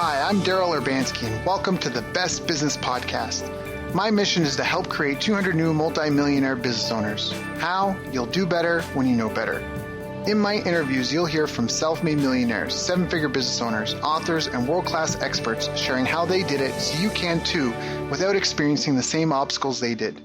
Hi, I'm Daryl Urbanski, and welcome to the Best Business Podcast. My mission is to help create 200 new multi-millionaire business owners. How? You'll do better when you know better. In my interviews, you'll hear from self-made millionaires, seven-figure business owners, authors, and world-class experts sharing how they did it so you can too, without experiencing the same obstacles they did.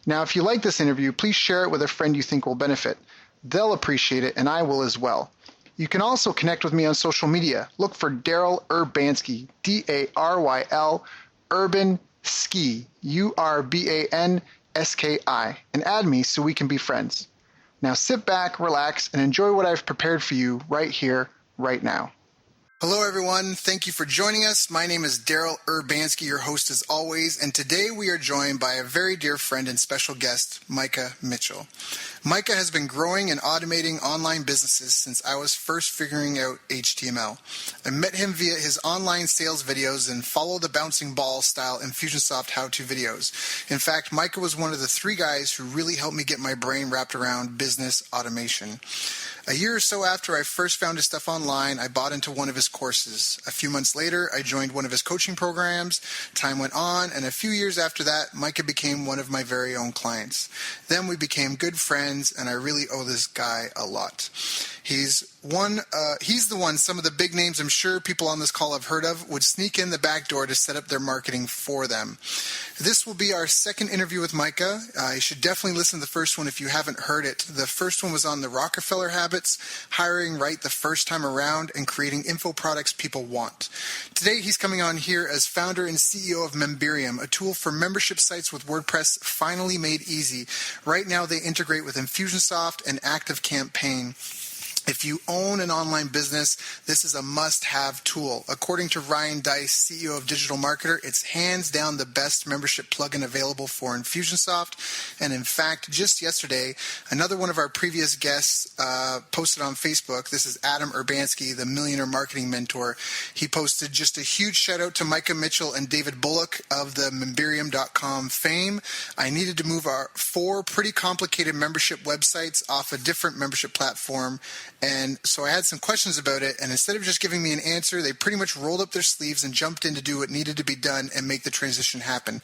Now, if you like this interview, please share it with a friend you think will benefit. They'll appreciate it, and I will as well. You can also connect with me on social media. Look for Daryl Urbanski, D-A-R-Y-L, Urban Ski, U-R-B-A-N-S-K-I, and add me so we can be friends. Now sit back, relax, and enjoy what I've prepared for you right here, right now. Hello, everyone. Thank you for joining us. My name is Daryl Urbanski, your host as always, and today we are joined by a very dear friend and special guest, Micah Mitchell. Micah has been growing and automating online businesses since I was first figuring out HTML. I met him via his online sales videos and follow the bouncing ball style Infusionsoft how-to videos. In fact, Micah was one of the three guys who really helped me get my brain wrapped around business automation. A year or so after I first found his stuff online, I bought into one of his courses. A few months later, I joined one of his coaching programs. Time went on, and a few years after that, Micah became one of my very own clients. Then we became good friends, and I really owe this guy a lot. He's the one some of the big names I'm sure people on this call have heard of would sneak in the back door to set up their marketing for them. This will be our second interview with Micah. You should definitely listen to the first one if you haven't heard it. The first one was on the Rockefeller habits, hiring right the first time around, and creating info products people want. Today he's coming on here as founder and CEO of Memberium, a tool for membership sites with WordPress finally made easy. Right now they integrate with Infusionsoft and ActiveCampaign. If you own an online business, this is a must-have tool. According to Ryan Dice, CEO of Digital Marketer, it's hands down the best membership plugin available for Infusionsoft. And in fact, just yesterday, another one of our previous guests posted on Facebook. This is Adam Urbanski, the Millionaire Marketing Mentor. He posted just a huge shout-out to Micah Mitchell and David Bullock of the Memberium.com fame. I needed to move our 4 pretty complicated membership websites off a different membership platform. And so I had some questions about it, and instead of just giving me an answer, they pretty much rolled up their sleeves and jumped in to do what needed to be done and make the transition happen.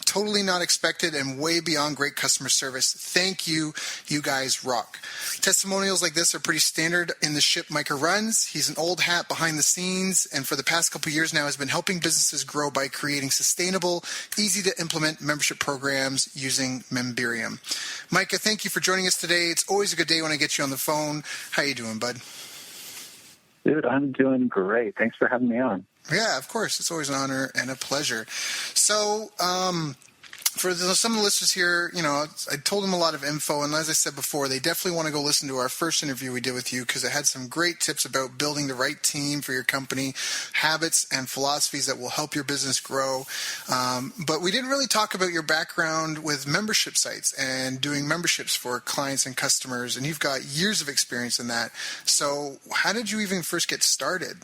Totally not expected and way beyond great customer service. Thank you. You guys rock. Testimonials like this are pretty standard in the ship Micah runs. He's an old hat behind the scenes, and for the past couple of years now has been helping businesses grow by creating sustainable, easy-to-implement membership programs using Memberium. Micah, thank you for joining us today. It's always a good day when I get you on the phone. How you doing, bud? Dude, I'm doing great. Thanks for having me on. Yeah, of course. It's always an honor and a pleasure. So, for some of the listeners here, I told them a lot of info, and as I said before, they definitely want to go listen to our first interview we did with you because it had some great tips about building the right team for your company, habits and philosophies that will help your business grow. But we didn't really talk about your background with membership sites and doing memberships for clients and customers, and you've got years of experience in that. So how did you even first get started?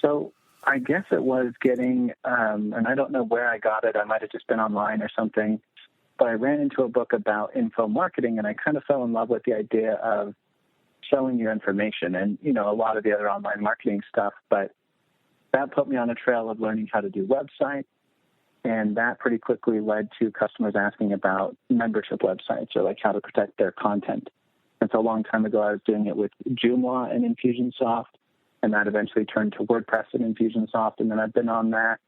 So I guess it was getting, and I don't know where I got it. I might have just been online or something, but I ran into a book about info marketing, and I kind of fell in love with the idea of selling your information and, a lot of the other online marketing stuff. But that put me on a trail of learning how to do websites, and that pretty quickly led to customers asking about membership websites or like how to protect their content. And so a long time ago, I was doing it with Joomla and Infusionsoft. And that eventually turned to WordPress and Infusionsoft. And then I've been on that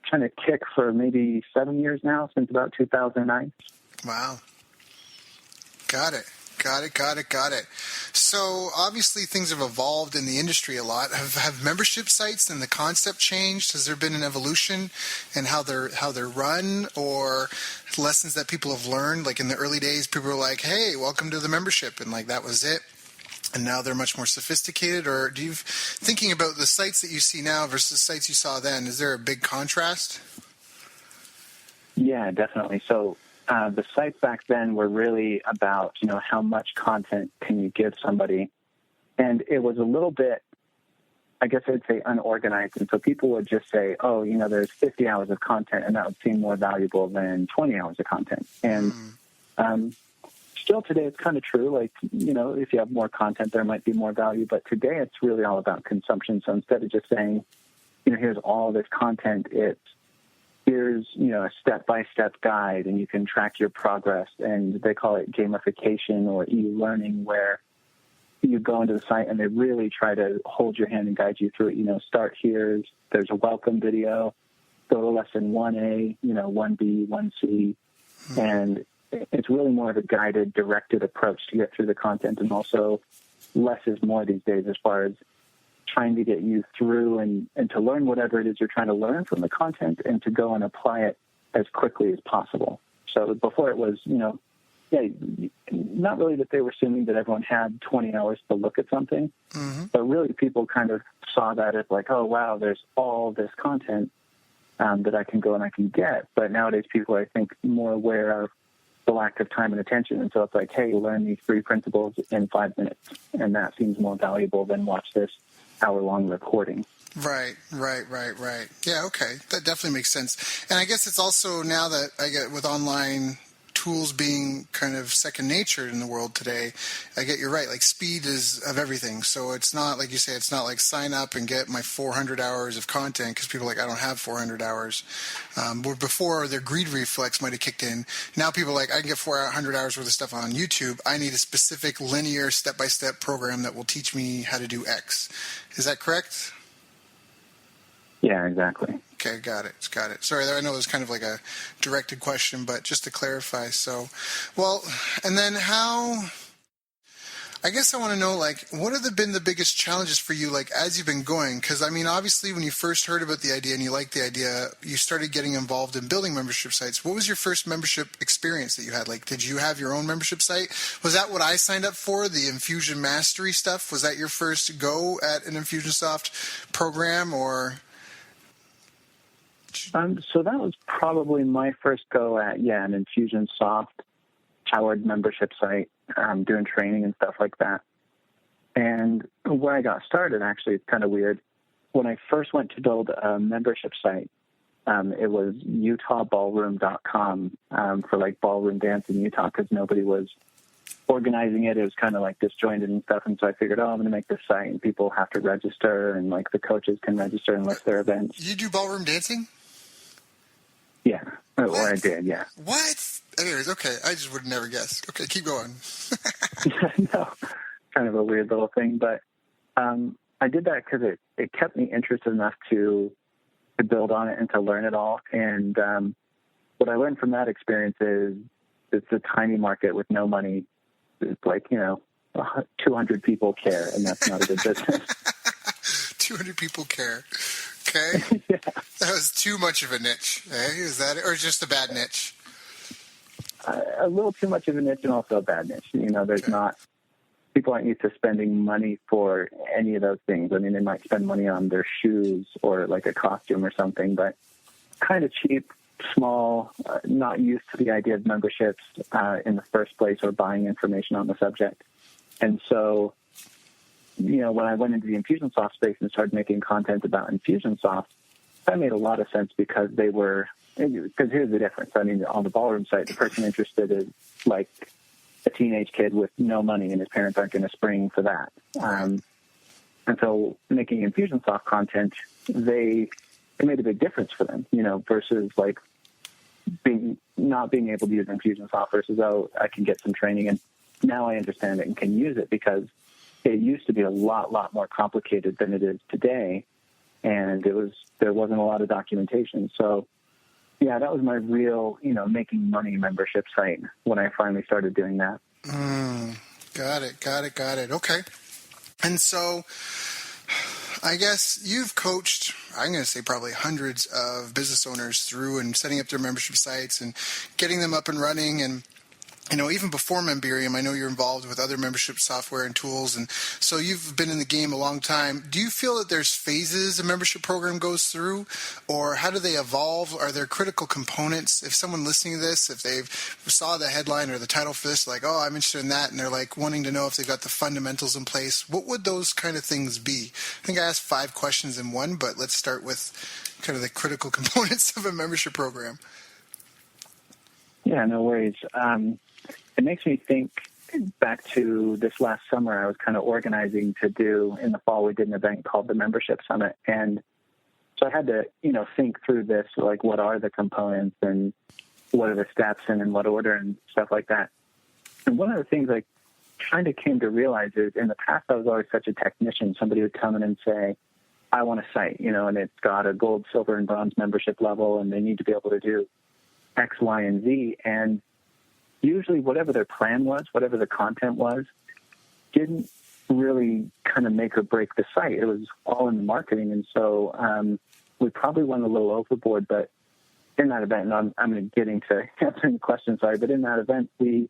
kind of kick for maybe 7 years now, since about 2009. Wow. Got it. So obviously things have evolved in the industry a lot. Have membership sites and the concept changed? Has there been an evolution in how they're run, or lessons that people have learned? Like in the early days, people were like, hey, welcome to the membership. And like that was it. And now they're much more sophisticated? Or thinking about the sites that you see now versus the sites you saw then, is there a big contrast? Yeah, definitely. So the sites back then were really about, how much content can you give somebody? And it was a little bit, I guess I'd say, unorganized. And so people would just say, oh, there's 50 hours of content, and that would seem more valuable than 20 hours of content. And still today it's kind of true. Like, if you have more content, there might be more value. But today it's really all about consumption. So instead of just saying, here's all this content, here's, a step-by-step guide, and you can track your progress. And they call it gamification or e-learning, where you go into the site and they really try to hold your hand and guide you through it. Start here. There's a welcome video. Go to lesson 1A, 1B, 1C. And it's really more of a guided, directed approach to get through the content. And also less is more these days as far as trying to get you through and to learn whatever it is you're trying to learn from the content and to go and apply it as quickly as possible. So before it was, not really that they were assuming that everyone had 20 hours to look at something, but really people kind of saw that as like, oh, wow, there's all this content that I can go and I can get. But nowadays people are, I think, more aware of the lack of time and attention. And so it's like, hey, learn these 3 principles in 5 minutes. And that seems more valuable than watch this hour-long recording. Right. Yeah, okay. That definitely makes sense. And I guess it's also now that I get with online tools being kind of second nature in the world today, I get you're right. Like speed is of everything. So it's not like you say, it's not like sign up and get my 400 hours of content because people are like, I don't have 400 hours. Where before their greed reflex might have kicked in. Now people are like, I can get 400 hours worth of stuff on YouTube. I need a specific linear step-by-step program that will teach me how to do X. Is that correct? Yeah, exactly. Okay, got it. Sorry, I know it was kind of like a directed question, but just to clarify. So, well, and then I guess I want to know, like, what have been the biggest challenges for you, like, as you've been going? Because, I mean, obviously, when you first heard about the idea and you liked the idea, you started getting involved in building membership sites. What was your first membership experience that you had? Like, did you have your own membership site? Was that what I signed up for, the Infusion Mastery stuff? Was that your first go at an Infusionsoft program, or... So that was probably my first go at, an Infusionsoft powered membership site, doing training and stuff like that. And where I got started, actually, it's kind of weird. When I first went to build a membership site, it was utahballroom.com for like ballroom dance in Utah because nobody was organizing it. It was kind of like disjointed and stuff. And so I figured, I'm going to make this site and people have to register and like the coaches can register and list their events. You do ballroom dancing? Yeah. Or I did, yeah. What? Anyways, okay. I just would never guess. Okay, keep going. No, kind of a weird little thing. But I did that because it kept me interested enough to build on it and to learn it all. And what I learned from that experience is it's a tiny market with no money. It's like, 200 people care, and that's not a good business. 200 people care. Okay. Yeah. That was too much of a niche. Eh? Is that it? Or just a bad niche? A little too much of a niche and also a bad niche. There's not, people aren't used to spending money for any of those things. I mean, they might spend money on their shoes or like a costume or something, but kind of cheap, small, not used to the idea of memberships in the first place or buying information on the subject. And so, when I went into the Infusionsoft space and started making content about Infusionsoft, that made a lot of sense because because here's the difference. I mean, on the ballroom site, the person interested is like a teenage kid with no money and his parents aren't going to spring for that. And so making Infusionsoft content, it made a big difference for them, versus like not being able to use Infusionsoft versus, I can get some training and now I understand it and can use it because it used to be a lot more complicated than it is today. And there wasn't a lot of documentation. So yeah, that was my real, making money membership site when I finally started doing that. Got it. Okay. And so I guess you've coached, I'm going to say probably hundreds of business owners through and setting up their membership sites and getting them up and running. And even before Memberium, I know you're involved with other membership software and tools, and so you've been in the game a long time. Do you feel that there's phases a membership program goes through, or how do they evolve? Are there critical components? If someone listening to this, if they saw the headline or the title for this, like, I'm interested in that, and they're like wanting to know if they've got the fundamentals in place, what would those kind of things be? I think I asked 5 questions in one, but let's start with kind of the critical components of a membership program. Yeah, no worries. it makes me think back to this last summer. I was kind of organizing to do in the fall. We did an event called the Membership Summit, and so I had to, think through this, like what are the components and what are the steps and in what order and stuff like that. And one of the things I kind of came to realize is in the past I was always such a technician. Somebody would come in and say, I want a site, and it's got a gold, silver, and bronze membership level, and they need to be able to do X, Y, and Z. And usually whatever their plan was, whatever the content was, didn't really kind of make or break the site. It was all in the marketing. And so we probably went a little overboard, but in that event, and I'm getting to answering the question, sorry, but in that event, we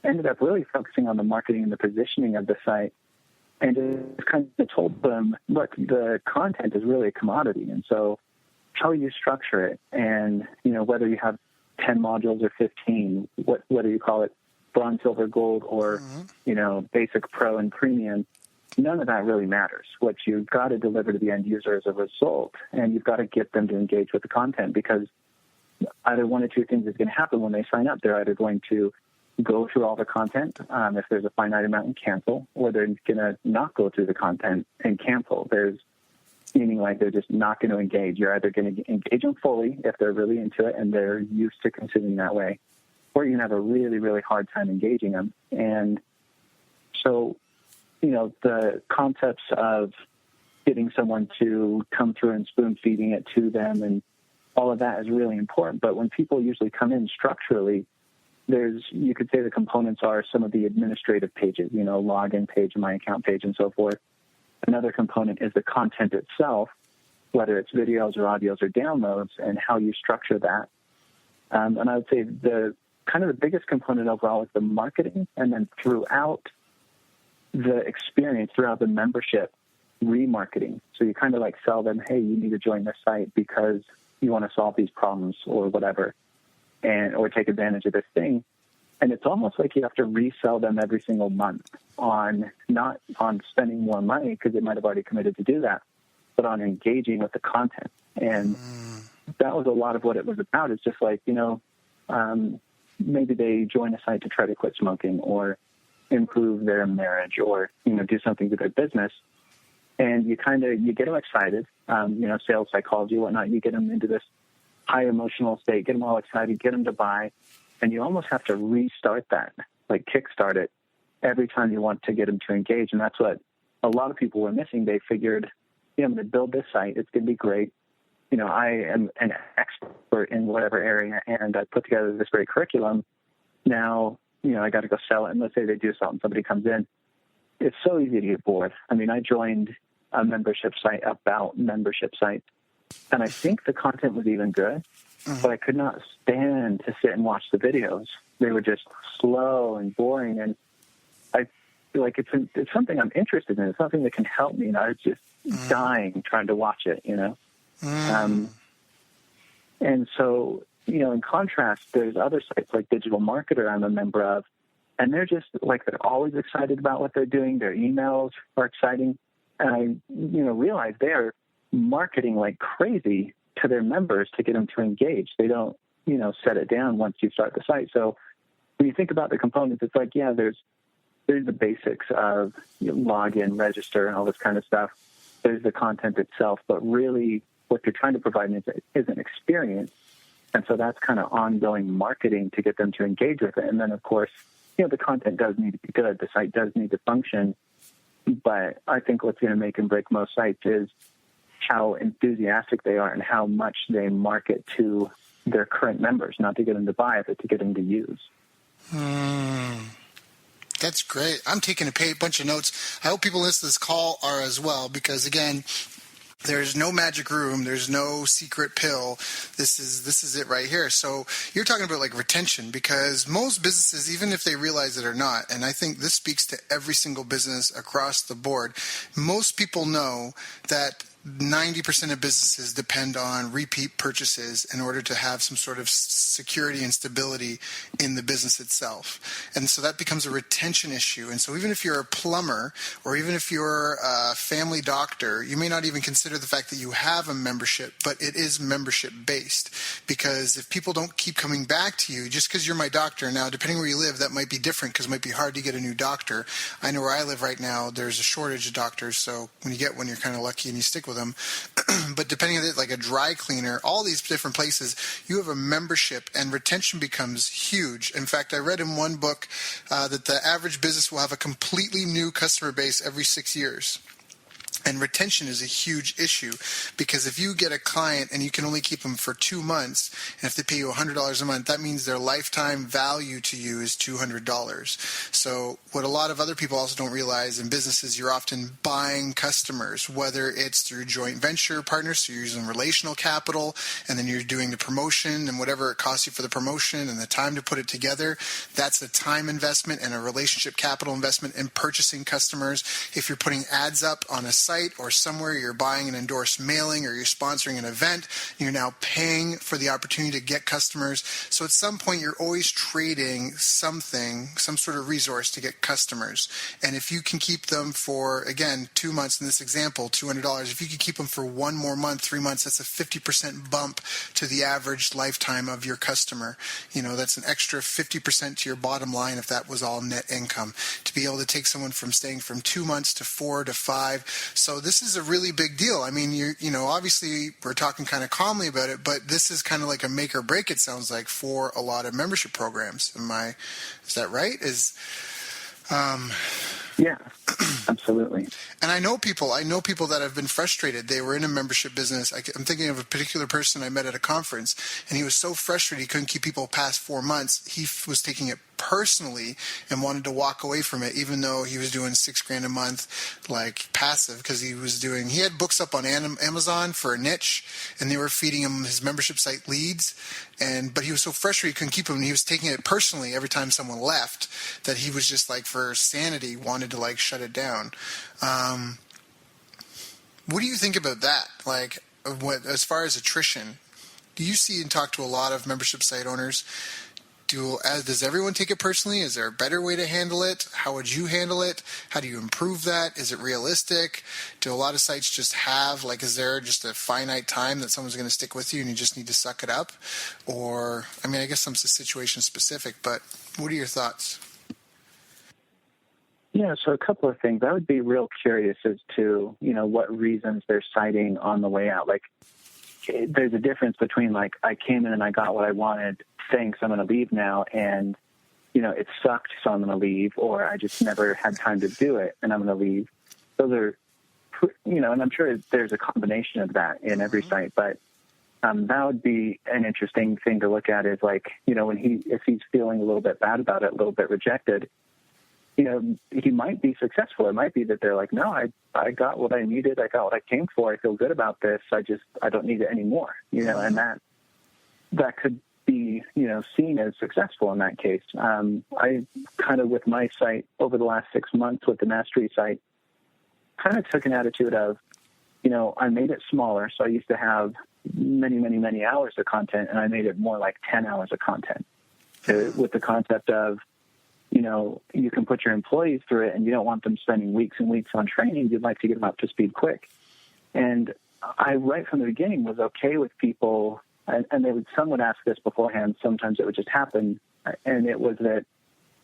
ended up really focusing on the marketing and the positioning of the site. And it kind of told them, look, the content is really a commodity. And so how you structure it and, whether you have 10 modules or 15, whether you call it bronze, silver, gold, or, basic, pro, and premium, none of that really matters. What you've got to deliver to the end user as a result, and you've got to get them to engage with the content, because either one or two things is going to happen when they sign up. They're either going to go through all the content, if there's a finite amount, and cancel, or they're going to not go through the content and cancel. Meaning like they're just not going to engage. You're either going to engage them fully if they're really into it and they're used to consuming that way, or you're going to have a really, really hard time engaging them. And so, the concepts of getting someone to come through and spoon feeding it to them and all of that is really important. But when people usually come in structurally, you could say the components are some of the administrative pages, login page, my account page, and so forth. Another component is the content itself, whether it's videos or audios or downloads, and how you structure that. And I would say the biggest component overall is the marketing, and then throughout the experience, throughout the membership, remarketing. So you kind of like sell them, hey, you need to join this site because you want to solve these problems or whatever, or take advantage of this thing. And it's almost like you have to resell them every single month not on spending more money because they might have already committed to do that, but on engaging with the content. And that was a lot of what it was about. It's just like, maybe they join a site to try to quit smoking or improve their marriage or, do something to their business. And you get them excited, sales psychology, whatnot. You get them into this high emotional state, get them all excited, get them to buy. And you almost have to restart that, like kickstart it every time you want to get them to engage. And that's what a lot of people were missing. They figured, I'm going to build this site. It's going to be great. I am an expert in whatever area, and I put together this great curriculum. Now, I got to go sell it. And let's say they do sell it and somebody comes in. It's so easy to get bored. I mean, I joined a membership site about membership sites, and I think the content was even good. But I could not stand to sit and watch the videos. They were just slow and boring. And I feel like it's something I'm interested in. It's something that can help me. And I was just dying trying to watch it, And so, in contrast, there's other sites like Digital Marketer I'm a member of. And they're just like, they're always excited about what they're doing. Their emails are exciting. And I, realize they are marketing like crazy to their members to get them to engage. They don't, set it down once you start the site. So when you think about the components, it's like, there's the basics of login, register, and all this kind of stuff. There's the content itself, but really what you're trying to provide is an experience. And so that's kind of ongoing marketing to get them to engage with it. And then, of course, the content does need to be good. The site does need to function. But I think what's going to make and break most sites is how enthusiastic they are and how much they market to their current members, not to get them to buy, but to get them to use. That's great. I'm taking a bunch of notes. I hope people listening to this call are as well, because again, there's no magic room. There's no secret pill. This is it right here. So you're talking about like retention, because most businesses, even if they realize it or not, and I think this speaks to every single business across the board, most people know that 90% of businesses depend on repeat purchases in order to have some sort of security and stability in the business itself. And so that becomes a retention issue. And so even if you're a plumber or even if you're a family doctor, you may not even consider the fact that you have a membership, but it is membership based. Because if people don't keep coming back to you, just because you're my doctor, now depending where you live, that might be different because it might be hard to get a new doctor. I know where I live right now, there's a shortage of doctors. So when you get one, you're kind of lucky and you stick with them. But depending on it, like a dry cleaner, all these different places, you have a membership and retention becomes huge. In fact, I read in one book that the average business will have a completely new customer base every 6 years. And retention is a huge issue because if you get a client and you can only keep them for 2 months, and if they pay you $100 a month, that means their lifetime value to you is $200. So what a lot of other people also don't realize in businesses, you're often buying customers, whether it's through joint venture partners, so you're using relational capital, and then you're doing the promotion and whatever it costs you for the promotion and the time to put it together. That's a time investment and a relationship capital investment in purchasing customers. If you're putting ads up on a site or somewhere, you're buying an endorsed mailing or you're sponsoring an event, you're now paying for the opportunity to get customers. So at some point, you're always trading something, some sort of resource to get customers. And if you can keep them for, again, 2 months in this example, $200, if you can keep them for 1 more month, 3 months, that's a 50% bump to the average lifetime of your customer. You know, that's an extra 50% to your bottom line if that was all net income. To be able to take someone from staying from 2 months to 4 to 5. So this is a really big deal. I mean, you know, obviously we're talking kind of calmly about it, but this is kind of like a make or break, it sounds like, for a lot of membership programs. Is that right? Yeah, absolutely. And I know people that have been frustrated. They were in a membership business. I'm thinking of a particular person I met at a conference, and he was so frustrated he couldn't keep people past 4 months. He was taking it personally and wanted to walk away from it, even though he was doing $6,000 a month, like passive, because he had books up on Amazon for a niche, and they were feeding him his membership site leads. But he was so frustrated he couldn't keep them, and he was taking it personally every time someone left, that he was just like, for sanity, wanted to like shut it down. What do you think about that? Like, as far as attrition, do you see and talk to a lot of membership site owners? Does everyone take it personally? Is there a better way to handle it? How would you handle it? How do you improve that? Is it realistic? Do a lot of sites just have, like, is there just a finite time that someone's going to stick with you and you just need to suck it up? Or, I mean, I guess some situation specific, but what are your thoughts? Yeah, so a couple of things. I would be real curious as to, you know, what reasons they're citing on the way out. Like, there's a difference between, like, I came in and I got what I wanted, thanks, I'm going to leave now, and, you know, it sucked, so I'm going to leave, or I just never had time to do it, and I'm going to leave. Those are, you know, and I'm sure there's a combination of that in every site, but that would be an interesting thing to look at, is like, you know, if he's feeling a little bit bad about it, a little bit rejected, you know, he might be successful. It might be that they're like, no, I got what I needed. I got what I came for. I feel good about this. I don't need it anymore, you know, and that could be, you know, seen as successful in that case. I kind of, with my site over the last 6 months with the Mastery site, kind of took an attitude of, you know, I made it smaller. So I used to have many, many, many hours of content, and I made it more like 10 hours of content with the concept of, you know, you can put your employees through it and you don't want them spending weeks and weeks on training. You'd like to get them up to speed quick. And I, right from the beginning, was okay with people, and some would ask this beforehand. Sometimes it would just happen. And it was that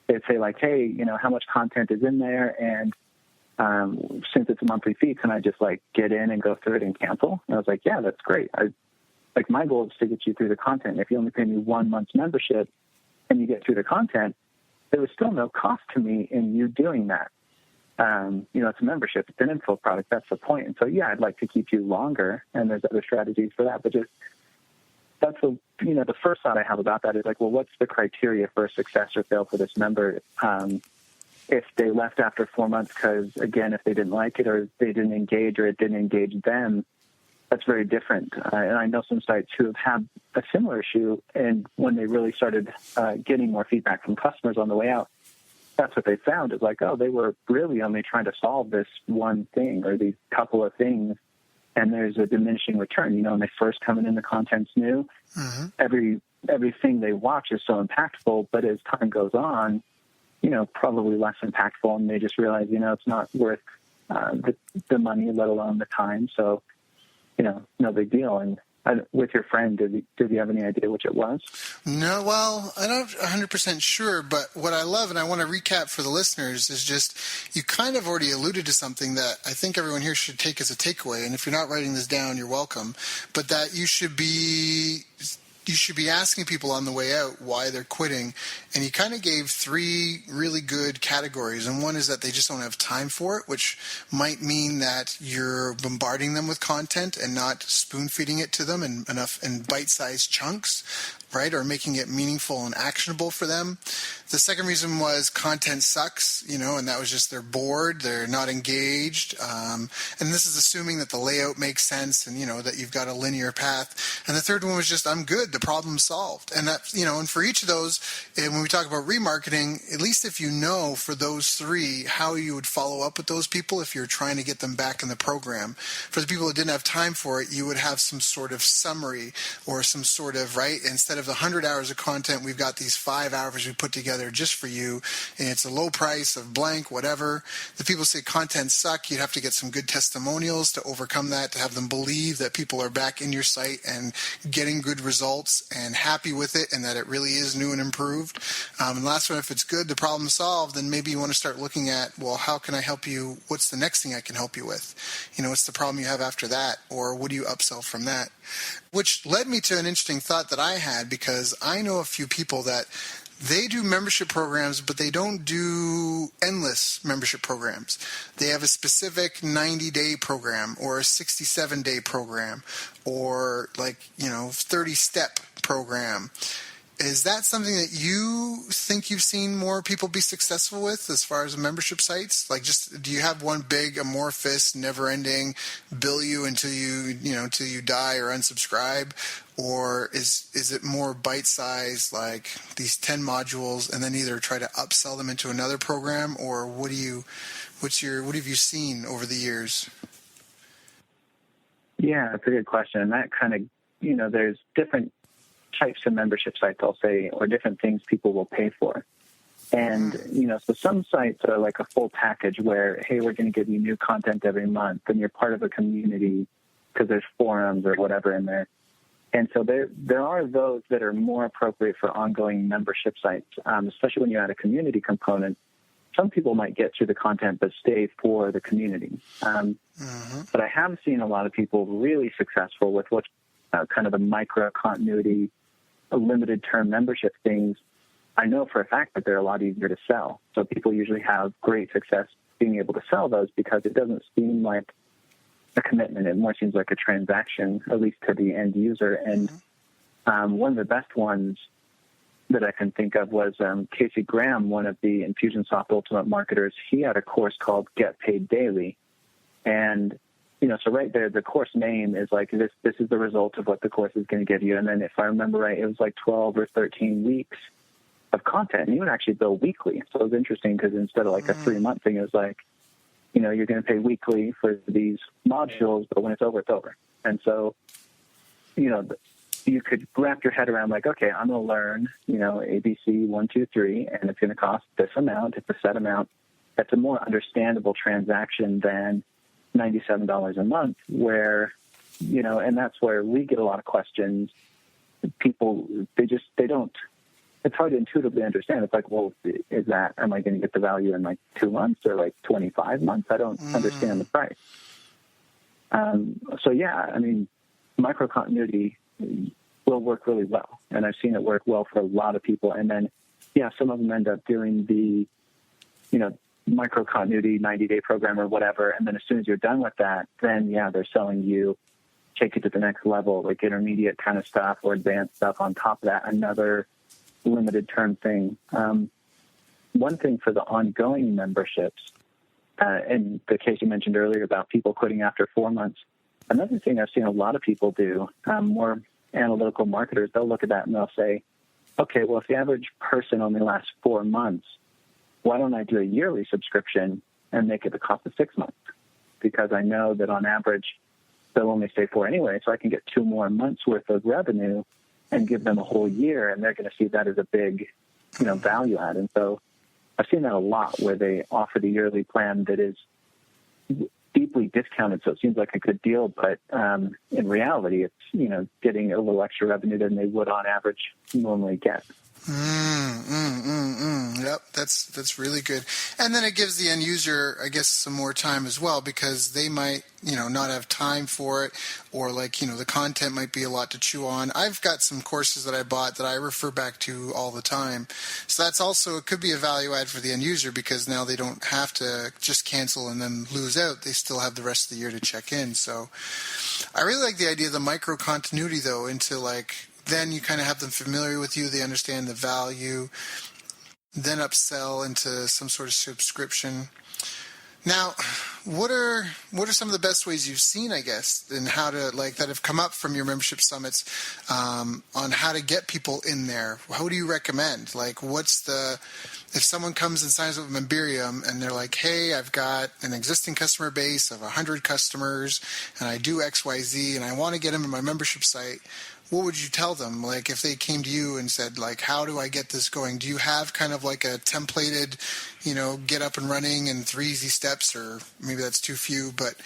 they'd say like, hey, you know, how much content is in there? And since it's a monthly fee, can I just like get in and go through it and cancel? And I was like, yeah, that's great. My goal is to get you through the content. If you only pay me 1 month's membership and you get through the content, there was still no cost to me in you doing that. You know, it's a membership, it's an info product. That's the point. And so, yeah, I'd like to keep you longer, and there's other strategies for that. But just the first thought I have about that is like, well, what's the criteria for a success or fail for this member? If they left after 4 months because, again, if they didn't like it or they didn't engage or it didn't engage them, that's very different. And I know some sites who have had a similar issue, and when they really started getting more feedback from customers on the way out, that's what they found is like, oh, they were really only trying to solve this one thing or these couple of things, and there's a diminishing return. When they first come in, the content's new. Mm-hmm. Everything they watch is so impactful, but as time goes on, probably less impactful, and they just realize, it's not worth the money, let alone the time. So, no big deal. And with your friend, did you have any idea which it was? No, well, I'm not 100% sure, but what I love, and I want to recap for the listeners, is just you kind of already alluded to something that I think everyone here should take as a takeaway, and if you're not writing this down, you're welcome, but that you should be asking people on the way out why they're quitting. And you kind of gave 3 really good categories. And one is that they just don't have time for it, which might mean that you're bombarding them with content and not spoon feeding it to them in bite-sized chunks, right? Or making it meaningful and actionable for them. The second reason was content sucks, and that was just they're bored, they're not engaged. And this is assuming that the layout makes sense and, that you've got a linear path. And the third one was just, I'm good, the problem's solved. And that, and for each of those, and when we talk about remarketing, at least if you know for those 3 how you would follow up with those people if you're trying to get them back in the program. For the people that didn't have time for it, you would have some sort of summary or some sort of, right, instead of the 100 hours of content, we've got these 5 hours we put together just for you, and it's a low price of blank, whatever. The people say content suck, you'd have to get some good testimonials to overcome that, to have them believe that people are back in your site and getting good results and happy with it and that it really is new and improved. And last one, if it's good, the problem solved, then maybe you want to start looking at, well, how can I help you? What's the next thing I can help you with? What's the problem you have after that? Or what do you upsell from that? Which led me to an interesting thought that I had, because I know a few people that they do membership programs, but they don't do endless membership programs. They have a specific 90-day program or a 67-day program or 30-step program. Is that something that you think you've seen more people be successful with as far as membership sites? Do you have one big amorphous, never-ending bill you until until you die or unsubscribe? Or is it more bite-sized, like these 10 modules, and then either try to upsell them into another program, or what have you seen over the years? Yeah, that's a good question. And that kind of, there's different types of membership sites, I'll say, or different things people will pay for. And, so some sites are like a full package where, hey, we're going to give you new content every month, and you're part of a community because there's forums or whatever in there. And so there are those that are more appropriate for ongoing membership sites, especially when you add a community component. Some people might get through the content but stay for the community. But I have seen a lot of people really successful with what's kind of the micro-continuity, limited-term membership things. I know for a fact that they're a lot easier to sell. So people usually have great success being able to sell those because it doesn't seem like a commitment. It more seems like a transaction, at least to the end user. And one of the best ones that I can think of was Casey Graham, one of the Infusionsoft Ultimate marketers. He had a course called Get Paid Daily. And, so right there, the course name is like, this is the result of what the course is going to give you. And then if I remember right, it was like 12 or 13 weeks of content. And you would actually bill weekly. So it was interesting because instead of like a 3-month thing, it was like, you're going to pay weekly for these modules, but when it's over, it's over. And so, you could wrap your head around like, okay, I'm going to learn, ABC 1, 2, 3, and it's going to cost this amount. It's a set amount. That's a more understandable transaction than $97 a month where, and that's where we get a lot of questions. People, they don't, it's hard to intuitively understand. It's like, well, am I going to get the value in like 2 months or like 25 months? I don't understand the price. So yeah, I mean, micro-continuity will work really well. And I've seen it work well for a lot of people. And then, yeah, some of them end up doing the, micro-continuity 90-day program or whatever. And then as soon as you're done with that, then, yeah, they're selling you, take it to the next level, like intermediate kind of stuff or advanced stuff on top of that, another limited term thing. One thing for the ongoing memberships, and the case you mentioned earlier about people quitting after 4 months, another thing I've seen a lot of people do, more analytical marketers, they'll look at that and they'll say, okay, well, if the average person only lasts 4 months, why don't I do a yearly subscription and make it the cost of 6 months? Because I know that on average, they'll only stay 4 anyway, so I can get 2 more months worth of revenue and give them a whole year, and they're going to see that as a big, value add. And so I've seen that a lot where they offer the yearly plan that is deeply discounted, so it seems like a good deal, but in reality, it's, getting a little extra revenue than they would on average normally get. Yep, that's really good. And then it gives the end user, I guess, some more time as well, because they might, not have time for it, or the content might be a lot to chew on. I've got some courses that I bought that I refer back to all the time. So that's also, it could be a value add for the end user, because now they don't have to just cancel and then lose out. They still have the rest of the year to check in. So I really like the idea of the micro continuity, though, into then you kind of have them familiar with you. They understand the value, then upsell into some sort of subscription. Now, what are some of the best ways you've seen, I guess, and how to that have come up from your membership summits on how to get people in there? How do you recommend? If someone comes and signs up with Memberium and they're like, hey, I've got an existing customer base of 100 customers and I do XYZ and I want to get them in my membership site, what would you tell them? If they came to you and said, how do I get this going? Do you have kind of a templated, get up and running in 3 easy steps, or maybe that's too few, but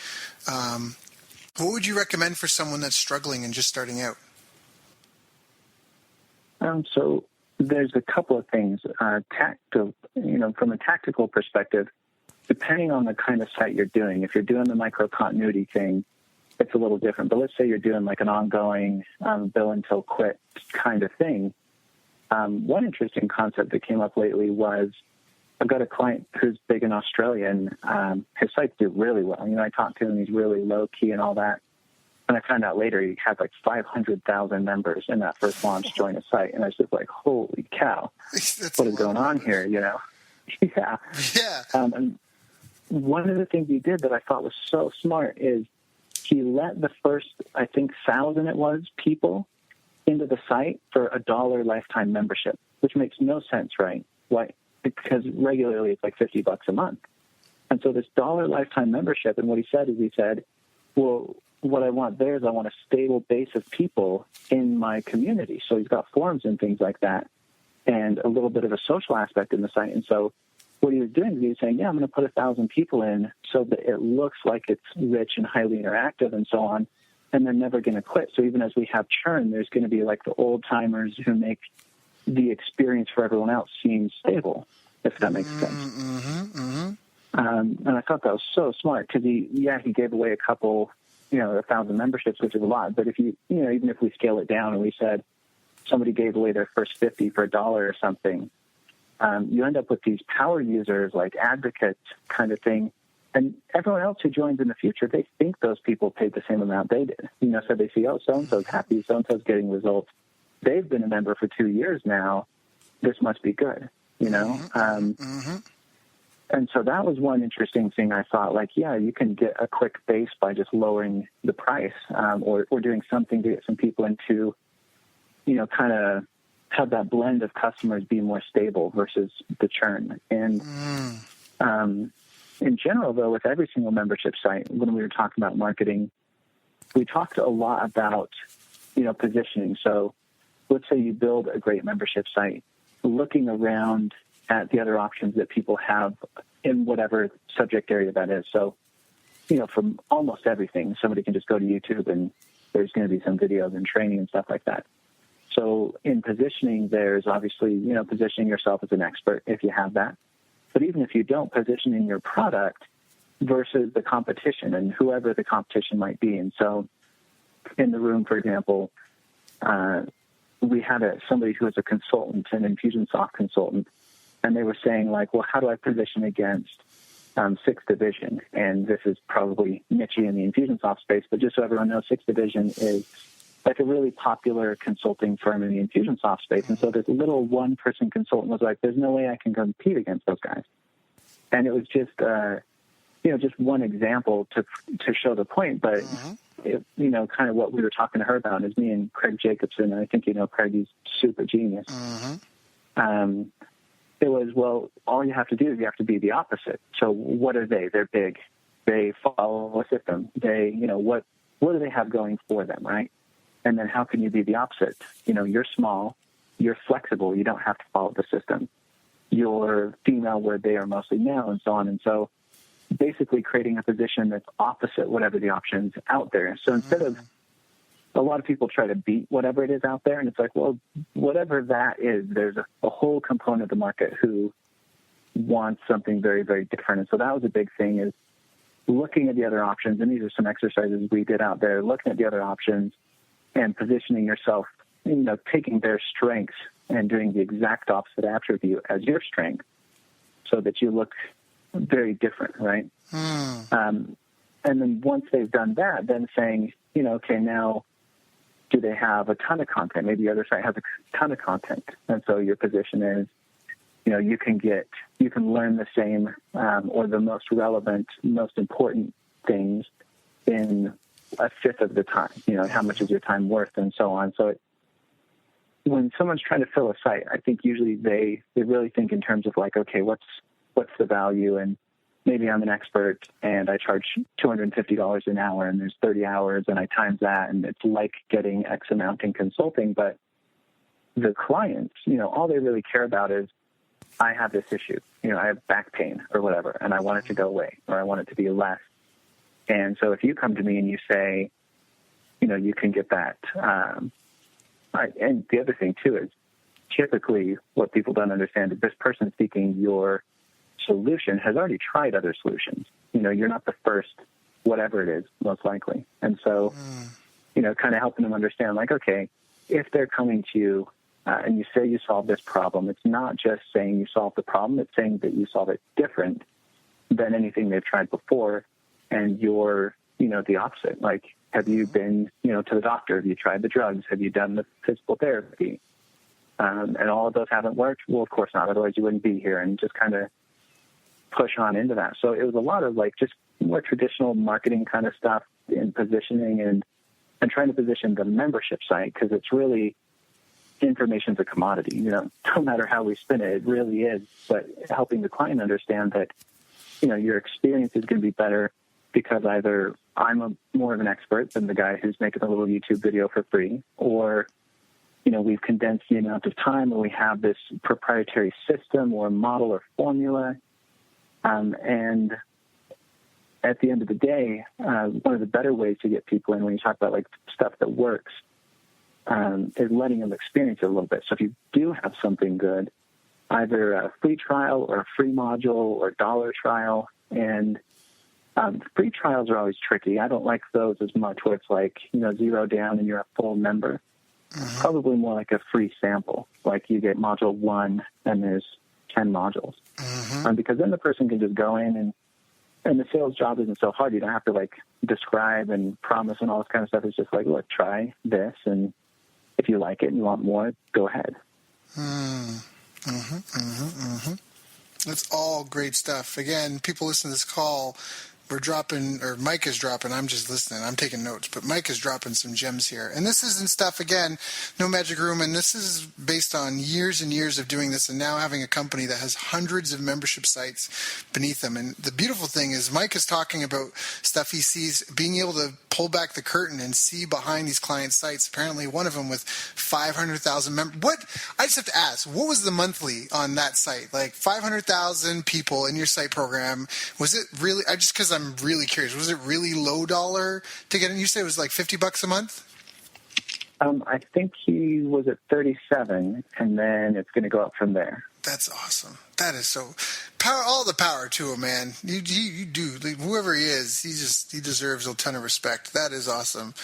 what would you recommend for someone that's struggling and just starting out? So there's a couple of things. From a tactical perspective, depending on the kind of site you're doing, if you're doing the micro continuity thing, it's a little different. But let's say you're doing an ongoing bill until quit kind of thing. One interesting concept that came up lately was, I've got a client who's big in Australia, and his sites do really well. I talked to him, he's really low key and all that. And I found out later he had 500,000 members in that first launch join a site. And I was just like, holy cow, what is going on here, Yeah. Yeah. And one of the things he did that I thought was so smart is he let the first, I think, 1,000 it was, people into the site for $1 lifetime membership, which makes no sense, right? Why? Because regularly it's $50 a month. And so this $1 lifetime membership, and what he said, well, what I want there is I want a stable base of people in my community. So he's got forums and things like that, and a little bit of a social aspect in the site. And so what he was doing is he was saying, I'm going to put 1,000 people in so that it looks like it's rich and highly interactive and so on, and they're never going to quit. So even as we have churn, there's going to be the old timers who make the experience for everyone else seem stable, if that makes sense. And I thought that was so smart because he gave away a couple, 1,000 memberships, which is a lot. But if even if we scale it down and we said somebody gave away their first 50 for $1 or something, you end up with these power users, advocates kind of thing. And everyone else who joins in the future, they think those people paid the same amount they did. So they see, so-and-so's happy, so-and-so's getting results. They've been a member for 2 years now. This must be good, And so that was one interesting thing I thought, you can get a quick base by just lowering the price or doing something to get some people into, kind of have that blend of customers be more stable versus the churn. And in general, though, with every single membership site, when we were talking about marketing, we talked a lot about, positioning. So let's say you build a great membership site, looking around at the other options that people have in whatever subject area that is. So, from almost everything, somebody can just go to YouTube and there's going to be some videos and training and stuff like that. So in positioning, there's obviously, positioning yourself as an expert if you have that. But even if you don't, positioning your product versus the competition and whoever the competition might be. And so in the room, for example, we had somebody who was a consultant, an Infusionsoft consultant, and they were saying well, how do I position against 6th Division? And this is probably niche in the Infusionsoft space, but just so everyone knows, 6th Division is a really popular consulting firm in the Infusionsoft space. And so this little one-person consultant was there's no way I can compete against those guys. And it was just, just one example to show the point. But, kind of what we were talking to her about is me and Craig Jacobson. And I think, Craig, he's super genius. It was, all you have to do is you have to be the opposite. So what are they? They're big. They follow a system. They, what do they have going for them, right? And then how can you be the opposite? You're small, you're flexible, you don't have to follow the system. You're female where they are mostly male, and so on. And so basically creating a position that's opposite whatever the options out there. So instead of, a lot of people try to beat whatever it is out there, and it's like, well, whatever that is, there's a whole component of the market who wants something very, very different. And so that was a big thing, is looking at the other options. And these are some exercises we did out there, looking at the other options and positioning yourself, taking their strengths and doing the exact opposite attribute as your strength so that you look very different, right? And then once they've done that, then saying, okay, now do they have a ton of content? Maybe the other site has a ton of content. And so your position is, you can learn the same or the most relevant, most important things in a fifth of the time. How much is your time worth, and so on. So when someone's trying to fill a site, I think usually they really think in terms of like, okay, what's the value? And maybe I'm an expert and I charge $250 an hour and there's 30 hours and I times that, and it's like getting X amount in consulting. But the clients, all they really care about is, I have this issue, I have back pain or whatever, and I want it to go away, or I want it to be less. And so if you come to me and you say, you can get that. And the other thing too is, typically what people don't understand is this person seeking your solution has already tried other solutions. You're not the first, whatever it is, most likely. And so, kind of helping them understand, like, okay, if they're coming to you and you say you solve this problem, it's not just saying you solve the problem, it's saying that you solve it different than anything they've tried before. And you're, the opposite. Like, have you been, to the doctor? Have you tried the drugs? Have you done the physical therapy? And all of those haven't worked? Well, of course not. Otherwise you wouldn't be here, and just kind of push on into that. So it was a lot of like just more traditional marketing kind of stuff in positioning and trying to position the membership site, because it's really, information's a commodity. No matter how we spin it, it really is. But helping the client understand that, your experience is going to be better because either I'm more of an expert than the guy who's making a little YouTube video for free, or, we've condensed the amount of time, or we have this proprietary system or model or formula. And at the end of the day, one of the better ways to get people in when you talk about like stuff that works is letting them experience it a little bit. So if you do have something good, either a free trial or a free module or dollar trial, and free trials are always tricky. I don't like those as much where it's like, zero down and you're a full member. Mm-hmm. Probably more like a free sample, like you get module 1 and there's 10 modules. Mm-hmm. Because then the person can just go in and the sales job isn't so hard. You don't have to like describe and promise and all this kind of stuff. It's just like, look, try this, and if you like it and you want more, go ahead. Mm-hmm, mm-hmm, mm-hmm. That's all great stuff. Again, people listen to this call. We're dropping, or Mike is dropping, I'm just listening, I'm taking notes, but Mike is dropping some gems here. And this isn't stuff, again, no magic room, and this is based on years and years of doing this and now having a company that has hundreds of membership sites beneath them. And the beautiful thing is Mike is talking about stuff he sees, being able to pull back the curtain and see behind these client sites. Apparently one of them with 500,000 members. I just have to ask, what was the monthly on that site? Like 500,000 people in your site program. Was it really, because I'm really curious, was it really low dollar to get in? You said it was like $50 a month? I think he was at 37, and then it's going to go up from there. That's awesome. That is so all the power to him, man. You do. Whoever he is, he deserves a ton of respect. That is awesome.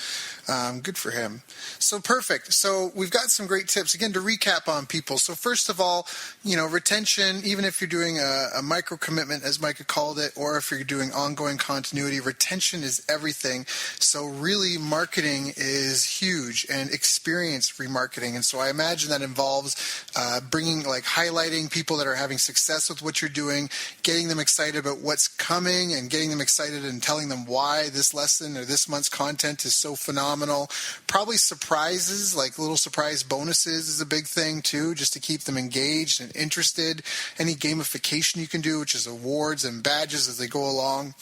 Good for him. So perfect. So we've got some great tips again to recap on people. So first of all, retention. Even if you're doing a micro commitment, as Micah called it, or if you're doing ongoing continuity, retention is everything. So really, marketing is huge, and experience remarketing. And so I imagine that involves highlighting people that are having success with what you're doing, getting them excited about what's coming, and getting them excited and telling them why this lesson or this month's content is so phenomenal. Probably surprises, like little surprise bonuses is a big thing too, just to keep them engaged and interested. Any gamification you can do, which is awards and badges as they go along.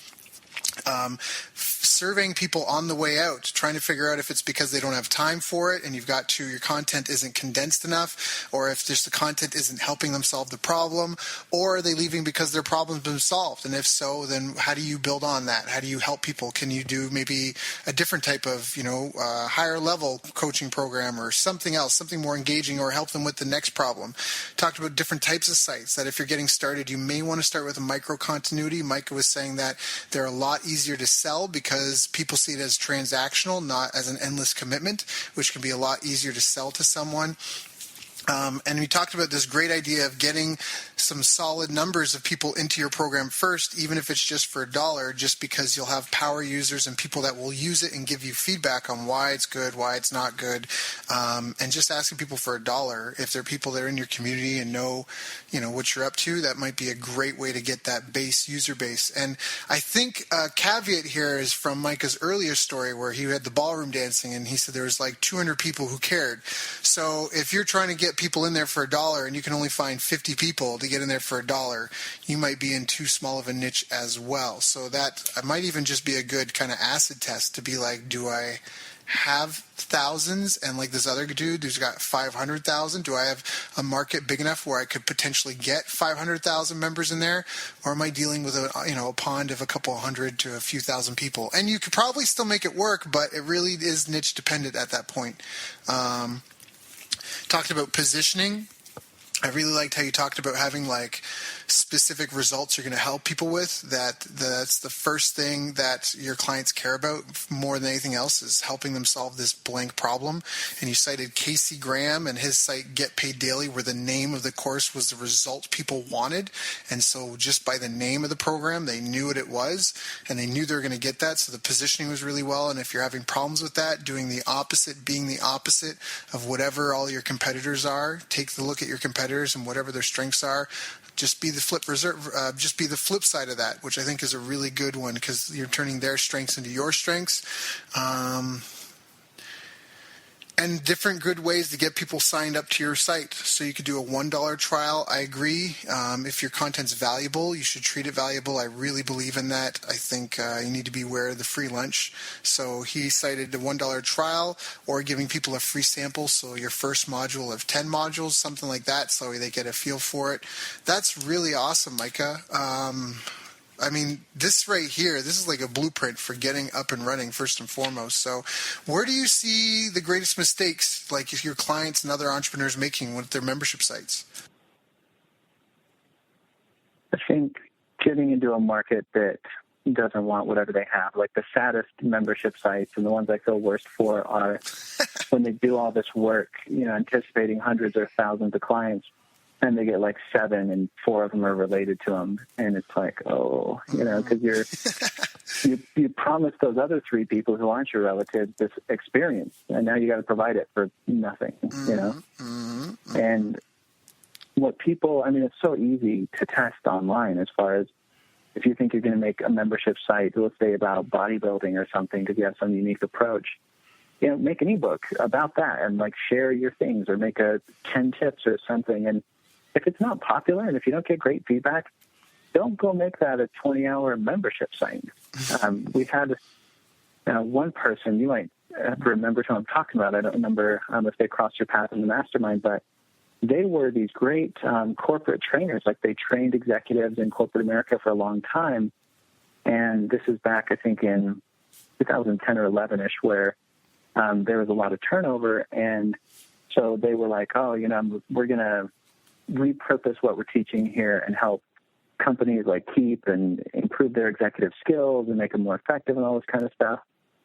surveying people on the way out, trying to figure out if it's because they don't have time for it and your content isn't condensed enough, or if just the content isn't helping them solve the problem, or are they leaving because their problem's been solved? And if so, then how do you build on that? How do you help people? Can you do maybe a different type of, higher level coaching program or something else, something more engaging, or help them with the next problem? Talked about different types of sites that if you're getting started, you may want to start with a micro continuity. Micah was saying that they're a lot easier to sell because people see it as transactional, not as an endless commitment, which can be a lot easier to sell to someone. And we talked about this great idea of getting some solid numbers of people into your program first, even if it's just for $1, just because you'll have power users and people that will use it and give you feedback on why it's good, why it's not good. And just asking people for $1, if they're people that are in your community and know what you're up to, that might be a great way to get that base user base. And I think a caveat here is from Micah's earlier story where he had the ballroom dancing and he said there was like 200 people who cared. So if you're trying to get people in there for $1 and you can only find 50 people to get in there for $1, you might be in too small of a niche as well. So that might even just be a good kind of acid test to be like, do I have thousands and like this other dude who's got 500,000? Do I have a market big enough where I could potentially get 500,000 members in there, or am I dealing with a pond of a couple hundred to a few thousand people? And you could probably still make it work, but it really is niche dependent at that point. Talked about positioning. I really liked how you talked about having like specific results you're going to help people with. That's the first thing that your clients care about more than anything else, is helping them solve this blank problem. And you cited Casey Graham and his site Get Paid Daily, where the name of the course was the result people wanted. And so just by the name of the program, they knew what it was and they knew they were going to get that. So the positioning was really well. And if you're having problems with that, doing the opposite, being the opposite of whatever all your competitors are, take the look at your competitors and whatever their strengths are. Just be the flip side of that, which I think is a really good one, because you're turning their strengths into your strengths. And different good ways to get people signed up to your site. So you could do a $1 trial. I agree. If your content's valuable, you should treat it valuable. I really believe in that. I think you need to be aware of the free lunch. So he cited the $1 trial, or giving people a free sample. So your first module of 10 modules, something like that, so they get a feel for it. That's really awesome, Micah. I mean, this right here, this is like a blueprint for getting up and running first and foremost. So where do you see the greatest mistakes, like if your clients and other entrepreneurs making with their membership sites? I think getting into a market that doesn't want whatever they have, like the saddest membership sites and the ones I feel worst for are when they do all this work, anticipating hundreds or thousands of clients, and they get like 7 and 4 of them are related to them. And it's like, because you promised those other 3 people who aren't your relatives this experience, and now you got to provide it for nothing, And what people, it's so easy to test online as far as if you think you're going to make a membership site, let's say about bodybuilding or something, because you have some unique approach, make an ebook about that and like share your things, or make a 10 tips or something. And if it's not popular and if you don't get great feedback, don't go make that a 20-hour membership site. We've had one person, you might remember who I'm talking about. I don't remember if they crossed your path in the mastermind, but they were these great corporate trainers. Like they trained executives in corporate America for a long time. And this is back, I think, in 2010 or 11-ish, where there was a lot of turnover. And so they were like, we're going to repurpose what we're teaching here and help companies like keep and improve their executive skills and make them more effective and all this kind of stuff,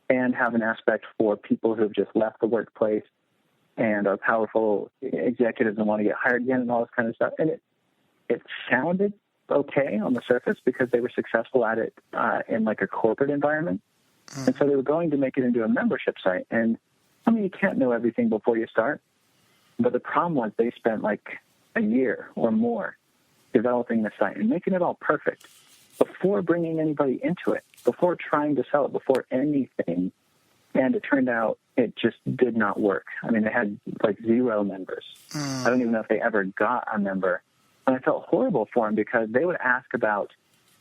and have an aspect for people who have just left the workplace and are powerful executives and want to get hired again and all this kind of stuff. And it sounded okay on the surface because they were successful at it in like a corporate environment. And so they were going to make it into a membership site. And you can't know everything before you start. But the problem was they spent like a year or more developing the site and making it all perfect before bringing anybody into it, before trying to sell it, before anything. And it turned out it just did not work. They had like 0 members. I don't even know if they ever got a member. And I felt horrible for them because they would ask about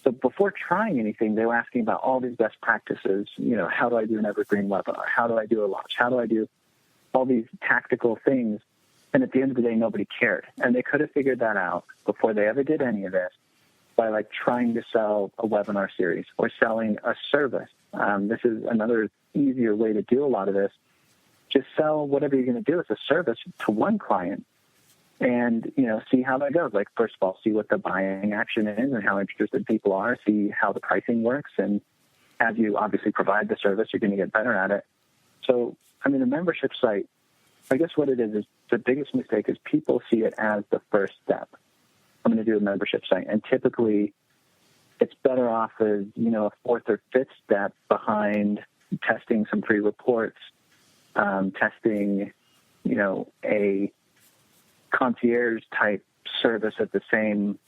So before trying anything, they were asking about all these best practices. How do I do an evergreen webinar? How do I do a launch? How do I do all these tactical things? And at the end of the day, nobody cared. And they could have figured that out before they ever did any of this by like trying to sell a webinar series or selling a service. This is another easier way to do a lot of this. Just sell whatever you're going to do as a service to one client and, see how that goes. Like, first of all, see what the buying action is and how interested people are, see how the pricing works. And as you obviously provide the service, you're going to get better at it. So, a membership site, I guess what it is the biggest mistake is people see it as the first step. I'm going to do a membership site. And typically it's better off as, a fourth or fifth step behind testing some free reports, testing, a concierge type service at the same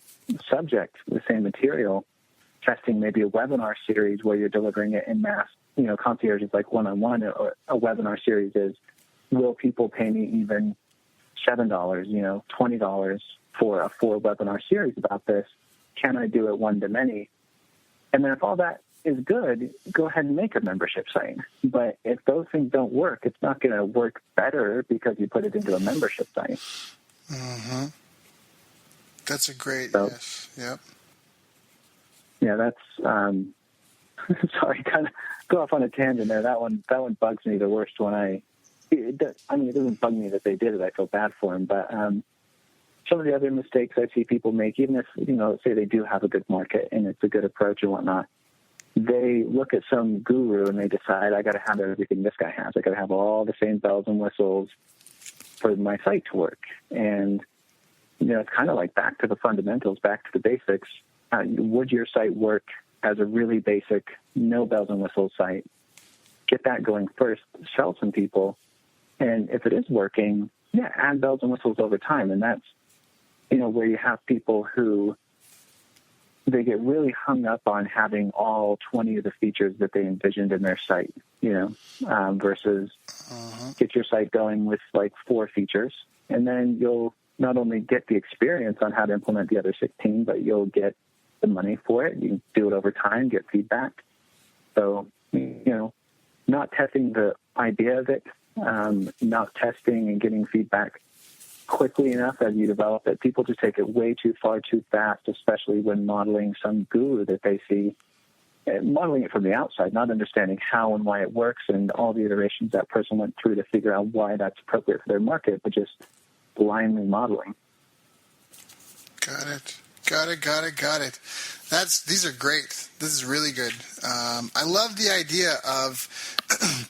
subject, the same material, testing maybe a webinar series where you're delivering it in mass. Concierge is like one-on-one, or a webinar series is, will people pay me even $7, $20 for a 4-webinar series about this? Can I do it one-to-many? And then if all that is good, go ahead and make a membership site. But if those things don't work, it's not going to work better because you put it into a membership site. Mm-hmm. That's a great, yes. Yep. Yeah, that's, sorry, kind of go off on a tangent there. That one bugs me the worst when it doesn't bug me that they did it. I feel bad for them. But some of the other mistakes I see people make, even if, say they do have a good market and it's a good approach and whatnot, they look at some guru and they decide, I got to have everything this guy has. I got to have all the same bells and whistles for my site to work. And, it's kind of like back to the fundamentals, back to the basics. Would your site work as a really basic, no bells and whistles site? Get that going first, sell some people. And if it is working, add bells and whistles over time. And that's, where you have people who they get really hung up on having all 20 of the features that they envisioned in their site, versus get your site going with like 4 features. And then you'll not only get the experience on how to implement the other 16, but you'll get the money for it. You can do it over time, get feedback. So, not testing the idea of it, not testing and getting feedback quickly enough as you develop it. People just take it way too far, too fast, especially when modeling some guru that they see, modeling it from the outside, not understanding how and why it works and all the iterations that person went through to figure out why that's appropriate for their market, but just blindly modeling. Got it. These are great. This is really good. I love the idea of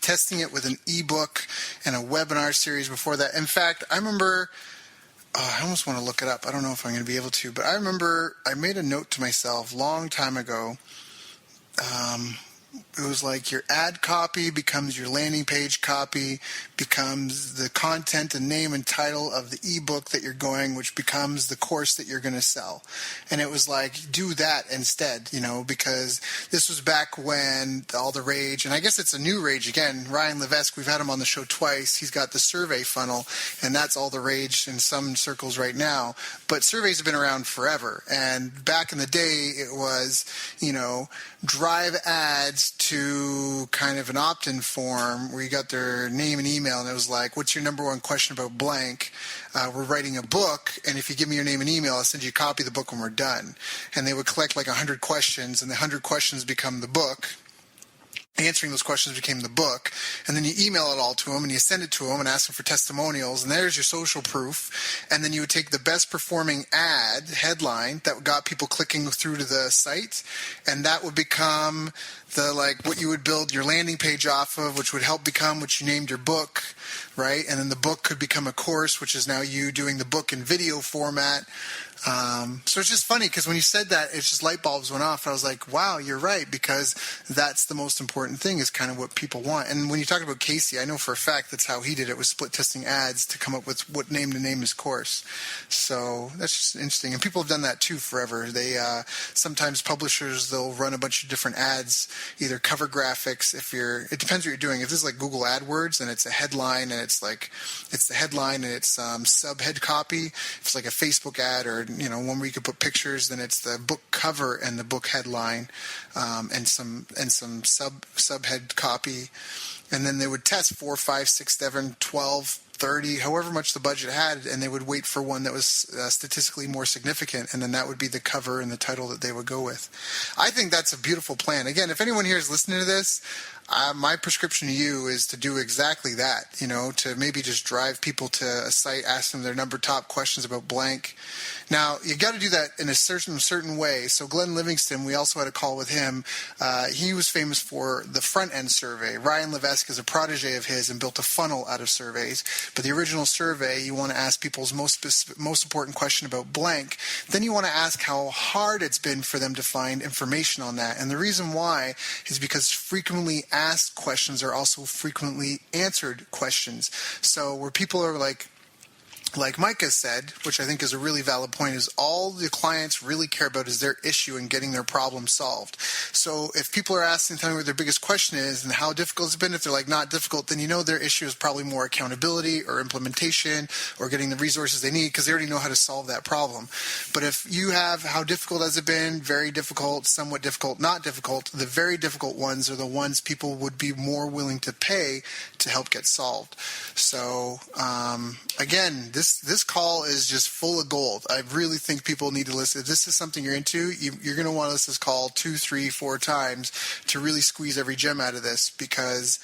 testing it with an ebook and a webinar series before that. In fact, I remember, I almost want to look it up. I don't know if I'm going to be able to, but I remember I made a note to myself a long time ago. It was like your ad copy becomes your landing page copy, becomes the content and name and title of the ebook that you're going, which becomes the course that you're going to sell. And it was like, do that instead, because this was back when all the rage, and I guess it's a new rage again. Ryan Levesque, we've had him on the show twice. He's got the survey funnel, and that's all the rage in some circles right now. But surveys have been around forever. And back in the day, it was, drive ads to kind of an opt-in form where you got their name and email, and it was like, what's your number one question about blank? We're writing a book, and if you give me your name and email, I'll send you a copy of the book when we're done. And they would collect like 100 questions, and the 100 questions become the book. Answering those questions became the book, and then you email it all to them, and you send it to them and ask them for testimonials, and there's your social proof. And then you would take the best performing ad headline that got people clicking through to the site, and that would become what you would build your landing page off of, which would help become what you named your book, right? And then the book could become a course, which is now you doing the book in video format. So it's just funny because when you said that, it's just light bulbs went off. I was like, wow, you're right, because that's the most important important thing is kind of what people want. And when you talk about Casey, I know for a fact that's how he did it, was split testing ads to come up with what name to name his course. So that's just interesting. And people have done that too forever. They sometimes publishers, they'll run a bunch of different ads, either cover graphics. It depends what you're doing. If this is like Google AdWords and it's a headline and it's the headline and it's subhead copy. If it's like a Facebook ad or one where you could put pictures, then it's the book cover and the book headline, and some subhead copy, and then they would test 4, 5, 6, 7, 12, 30, however much the budget had, and they would wait for one that was statistically more significant, and then that would be the cover and the title that they would go with. I think that's a beautiful plan. Again, if anyone here is listening to this, my prescription to you is to do exactly that, to maybe just drive people to a site, ask them their top questions about blank. Now, you got to do that in a certain way. So Glenn Livingston, we also had a call with him. He was famous for the front-end survey. Ryan Levesque is a protege of his and built a funnel out of surveys. But the original survey, you want to ask people's most important question about blank. Then you want to ask how hard it's been for them to find information on that. And the reason why is because frequently asked questions are also frequently answered questions. So where people are like Micah said, which I think is a really valid point, is all the clients really care about is their issue and getting their problem solved. So if people are asking, tell me what their biggest question is and how difficult it's been, if they're like not difficult, then their issue is probably more accountability or implementation or getting the resources they need because they already know how to solve that problem. But if you have how difficult has it been, very difficult, somewhat difficult, not difficult, the very difficult ones are the ones people would be more willing to pay to help get solved. So again, this call is just full of gold. I really think people need to listen. If this is something you're into, you're going to want to listen to this call 2, 3, 4 times to really squeeze every gem out of this because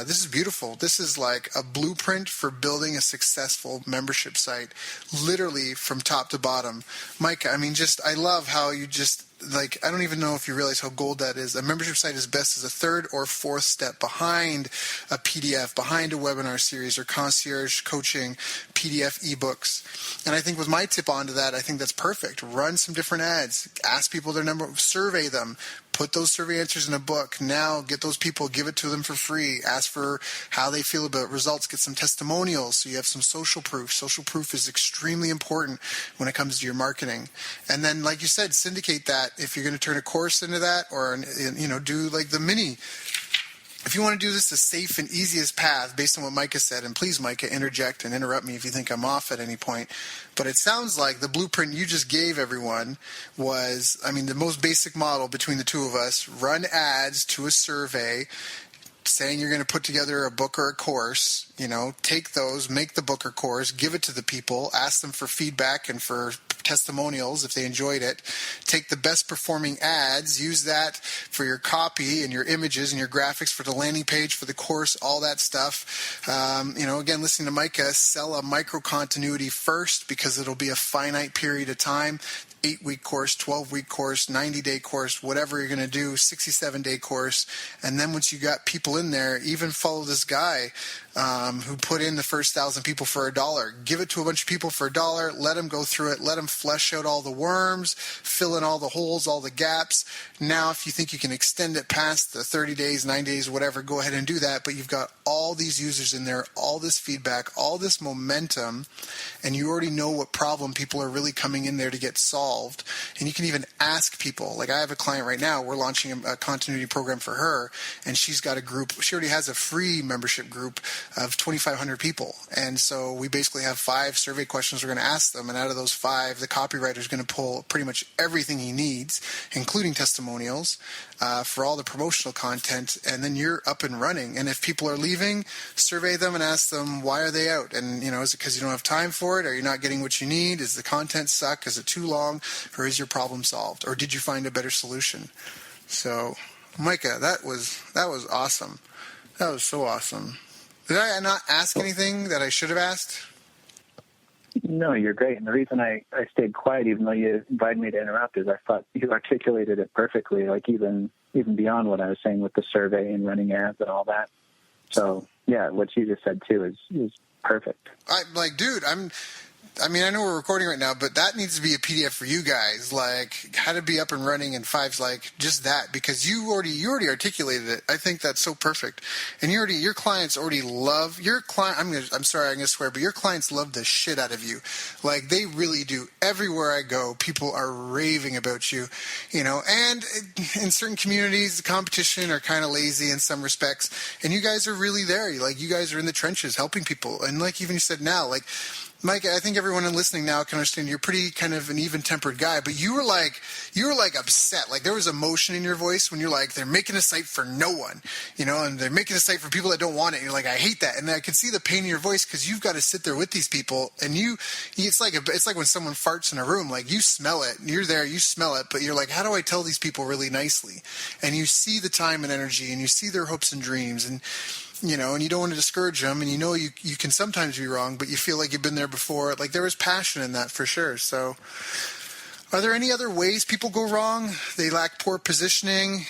this is beautiful. This is like a blueprint for building a successful membership site, literally from top to bottom. Mike, I love how you just, I don't even know if you realize how gold that is. A membership site is best as a third or fourth step behind a PDF, behind a webinar series or concierge coaching, PDF ebooks. And I think with my tip onto that, I think that's perfect. Run some different ads. Ask people their number, survey them. Put those survey answers in a book. Now get those people, give it to them for free. Ask for how they feel about results. Get some testimonials so you have some social proof. Social proof is extremely important when it comes to your marketing. And then, like you said, syndicate that if you're going to turn a course into that or, do like the mini. If you want to do this the safe and easiest path based on what Micah said, and please, Micah, interject and interrupt me if you think I'm off at any point, but it sounds like the blueprint you just gave everyone was, the most basic model between the two of us, run ads to a survey saying you're going to put together a book or a course, take those, make the book or course, give it to the people, ask them for feedback and for testimonials if they enjoyed it. Take the best performing ads, use that for your copy and your images and your graphics for the landing page, for the course, all that stuff. Again, listening to Micah, sell a micro continuity first because it'll be a finite period of time. 8-week course, 12-week course, 90-day course, whatever you're going to do, 67-day course. And then once you got people in there, even follow this guy who put in the first 1,000 people for $1. Give it to a bunch of people for $1. Let them go through it. Let them flesh out all the worms, fill in all the holes, all the gaps. Now, if you think you can extend it past the 30 days, 9 days, whatever, go ahead and do that. But you've got all these users in there, all this feedback, all this momentum, and you already know what problem people are really coming in there to get solved. And you can even ask people. Like I have a client right now, we're launching a continuity program for her, and she's got a group. She already has a free membership group of 2,500 people. And so we basically have 5 survey questions we're going to ask them. And out of those 5, the copywriter is going to pull pretty much everything he needs, including testimonials, for all the promotional content. And then you're up and running. And if people are leaving, survey them and ask them, why are they out? And, is it because you don't have time for it? Are you not getting what you need? Does the content suck? Is it too long? Or is your problem solved? Or did you find a better solution? So, Micah, that was awesome. That was so awesome. Did I not ask anything that I should have asked? No, you're great. And the reason I stayed quiet, even though you invited me to interrupt, is I thought you articulated it perfectly, like even beyond what I was saying with the survey and running ads and all that. So, yeah, what you just said, too, is perfect. I mean, I know we're recording right now, but that needs to be a PDF for you guys, like how to be up and running in Fives, like just that, because you already articulated it. I think that's so perfect. And your clients already love your client. I'm sorry, I'm going to swear, but your clients love the shit out of you. Like they really do. Everywhere I go, people are raving about you, and in certain communities, the competition are kind of lazy in some respects. And you guys are really there. Like you guys are in the trenches helping people. And like even you said now, like Mike, I think everyone listening now can understand you're pretty kind of an even-tempered guy, but you were like upset. Like there was emotion in your voice when you're like, they're making a site for no one, and they're making a site for people that don't want it. And you're like, I hate that. And I could see the pain in your voice because you've got to sit there with these people, and it's like when someone farts in a room, like you smell it, and you're there, you smell it, but you're like, how do I tell these people really nicely? And you see the time and energy, and you see their hopes and dreams, and and you don't want to discourage them, and you can sometimes be wrong, but you feel like you've been there before. Like there was passion in that for sure. So are there any other ways people go wrong? They lack poor positioning.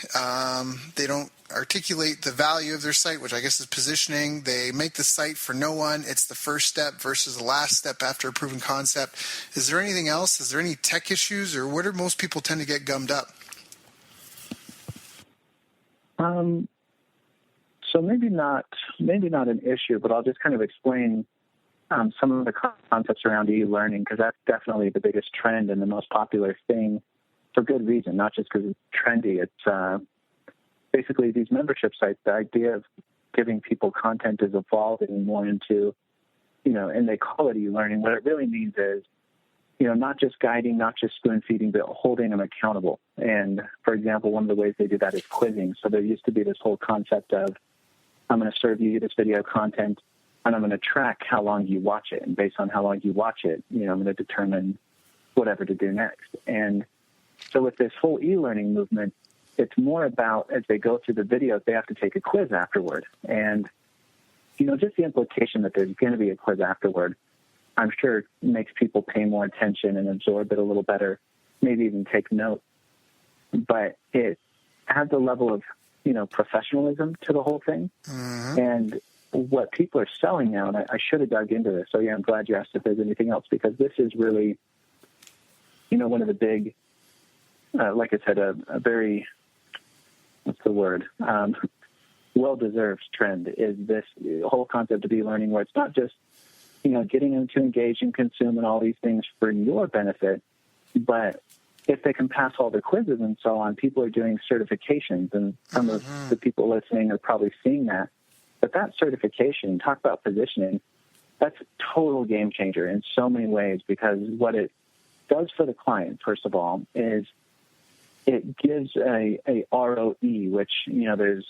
They don't articulate the value of their site, which I guess is positioning. They make the site for no one. It's the first step versus the last step after a proven concept. Is there anything else? Is there any tech issues, or where do most people tend to get gummed up? So maybe not an issue, but I'll just kind of explain some of the concepts around e-learning, because that's definitely the biggest trend and the most popular thing for good reason, not just because it's trendy. It's basically these membership sites. The idea of giving people content is evolving more into, and they call it e-learning. What it really means is, not just guiding, not just spoon feeding, but holding them accountable. And for example, one of the ways they do that is quizzing. So there used to be this whole concept of, I'm going to serve you this video content, and I'm going to track how long you watch it. And based on how long you watch it, I'm going to determine whatever to do next. And so with this whole e-learning movement, it's more about, as they go through the videos, they have to take a quiz afterward. And, just the implication that there's going to be a quiz afterward, I'm sure makes people pay more attention and absorb it a little better, maybe even take note. But it adds a level of, professionalism to the whole thing. Mm-hmm. And what people are selling now, and I should have dug into this, so yeah, I'm glad you asked if there's anything else, because this is really, one of the big, like I said, a very, what's the word, well-deserved trend is this whole concept of e-learning, where it's not just, getting them to engage and consume and all these things for your benefit, but if they can pass all the quizzes and so on, people are doing certifications, and some of the people listening are probably seeing that. But that certification, talk about positioning, that's a total game changer in so many ways, because what it does for the client, first of all, is it gives a ROE, which, there's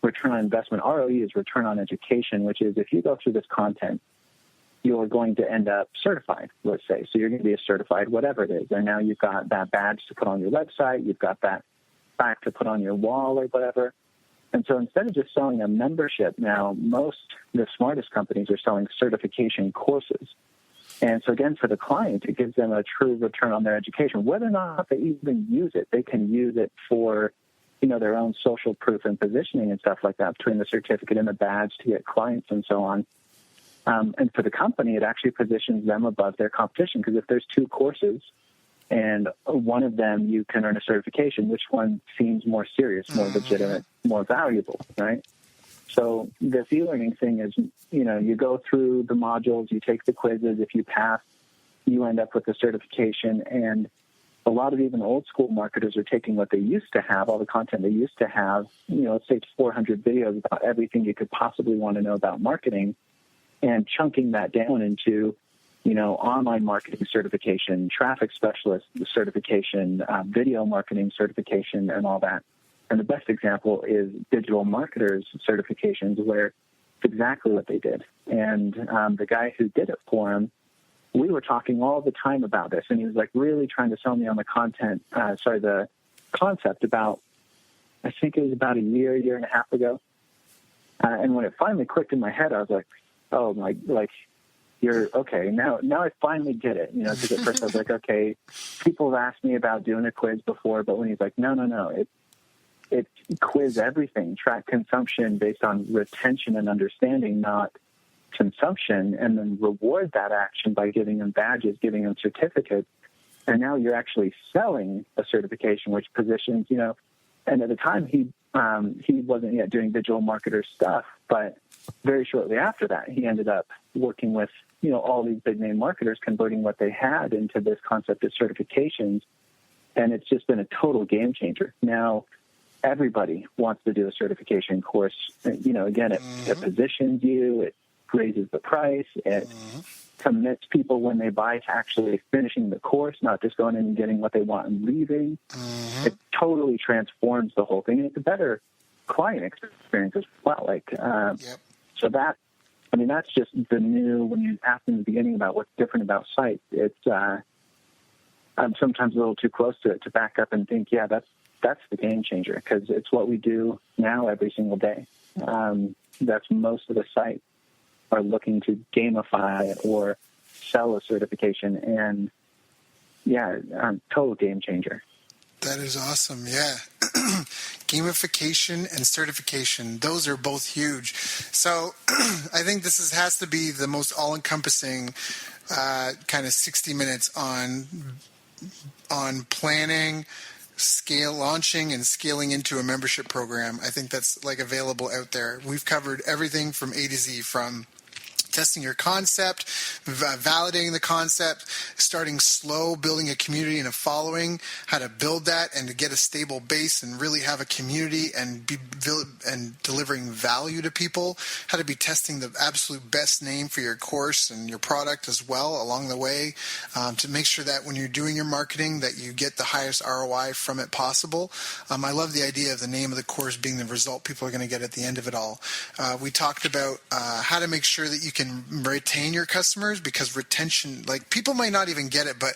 return on investment. ROE is return on education, which is if you go through this content, you're going to end up certified, let's say. So you're going to be a certified whatever it is. And now you've got that badge to put on your website. You've got that plaque to put on your wall or whatever. And so instead of just selling a membership, now the smartest companies are selling certification courses. And so again, for the client, it gives them a true return on their education. Whether or not they even use it, they can use it for, their own social proof and positioning and stuff like that, between the certificate and the badge to get clients and so on. And for the company, it actually positions them above their competition, because if there's two courses and one of them you can earn a certification, which one seems more serious, more legitimate, more valuable, right? So this e-learning thing is, you go through the modules, you take the quizzes. If you pass, you end up with a certification. And a lot of even old school marketers are taking what they used to have, all the content they used to have, let's say it's 400 videos about everything you could possibly want to know about marketing, and chunking that down into, online marketing certification, traffic specialist certification, video marketing certification, and all that. And the best example is digital marketers certifications, where it's exactly what they did. And the guy who did it for him, we were talking all the time about this, and he was like really trying to sell me on the the concept about, I think it was about a year and a half ago. And when it finally clicked in my head, I was like, oh, you're okay. Now I finally get it. Because at first I was like, okay, people have asked me about doing a quiz before, but when he's like, no, it quiz everything, track consumption based on retention and understanding, not, consumption and then reward that action by giving them badges, giving them certificates. And now you're actually selling a certification, which positions, and at the time he wasn't yet doing digital marketer stuff, but very shortly after that, he ended up working with, all these big name marketers, converting what they had into this concept of certifications. And it's just been a total game changer. Now, everybody wants to do a certification course. Again, it positions you, it raises the price, it commits people when they buy to actually finishing the course, not just going in and getting what they want and leaving. It totally transforms the whole thing. It's a better client experience as well. So that's just the new, when you asked in the beginning about what's different about sites, I'm sometimes a little too close to it to back up and think, that's the game changer, because it's what we do now every single day. That's most of the sites are looking to gamify or sell a certification, and total game changer. That is awesome. Yeah. Gamification and certification, those are both huge. So I think this has to be the most all-encompassing kind of 60 minutes on planning, launching and scaling into a membership program. I think that's available out there. We've covered everything from A to Z, from testing your concept, validating the concept, starting slow, building a community and a following, how to build that and to get a stable base and really have a community and delivering value to people, how to be testing the absolute best name for your course and your product as well along the way, to make sure that when you're doing your marketing that you get the highest ROI from it possible. I love the idea of the name of the course being the result people are going to get at the end of it all. We talked about how to make sure that you can retain your customers, because retention, people might not even get it, but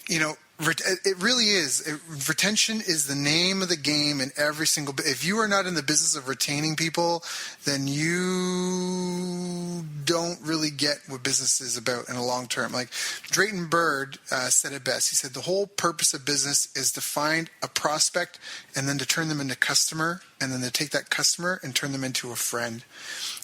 it really is. Retention is the name of the game in every single bit. If you are not in the business of retaining people, then you don't really get what business is about in a long term. Drayton Bird said it best. He said the whole purpose of business is to find a prospect and then to turn them into customer, and then to take that customer and turn them into a friend.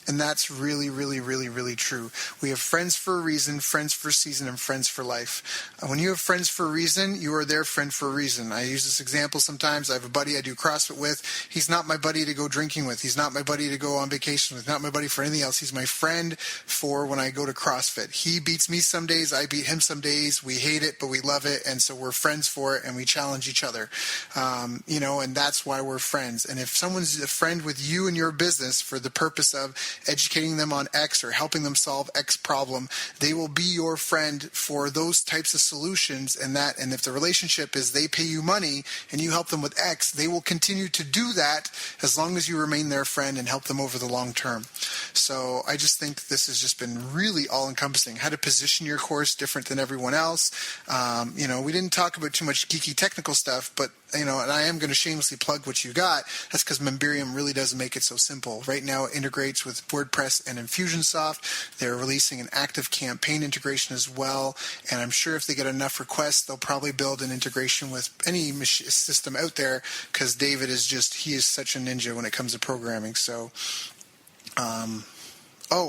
And that's really, really, really, really true. We have friends for a reason, friends for a season, and friends for life. When you have friends for a reason, you are their friend for a reason. I use this example sometimes. I have a buddy I do CrossFit with. He's not my buddy to go drinking with. He's not my buddy to go on vacation with. Not my buddy for anything else. He's my friend for when I go to CrossFit. He beats me some days. I beat him some days. We hate it, but we love it. And so we're friends for it, and we challenge each other. And that's why we're friends. And if someone's a friend with you and your business for the purpose of educating them on X or helping them solve X problem, they will be your friend for those types of solutions. And if the relationship is they pay you money and you help them with X, they will continue to do that as long as you remain their friend and help them over the long term. So I just think this has just been really all-encompassing. How to position your course different than everyone else. We didn't talk about too much geeky technical stuff, but and I am going to shamelessly plug what you got. That's because Memberium really does make it so simple. Right now it integrates with WordPress and Infusionsoft. They're releasing an active campaign integration as well. And I'm sure if they get enough requests, they'll probably build an integration with any system out there, because David he is such a ninja when it comes to programming. So,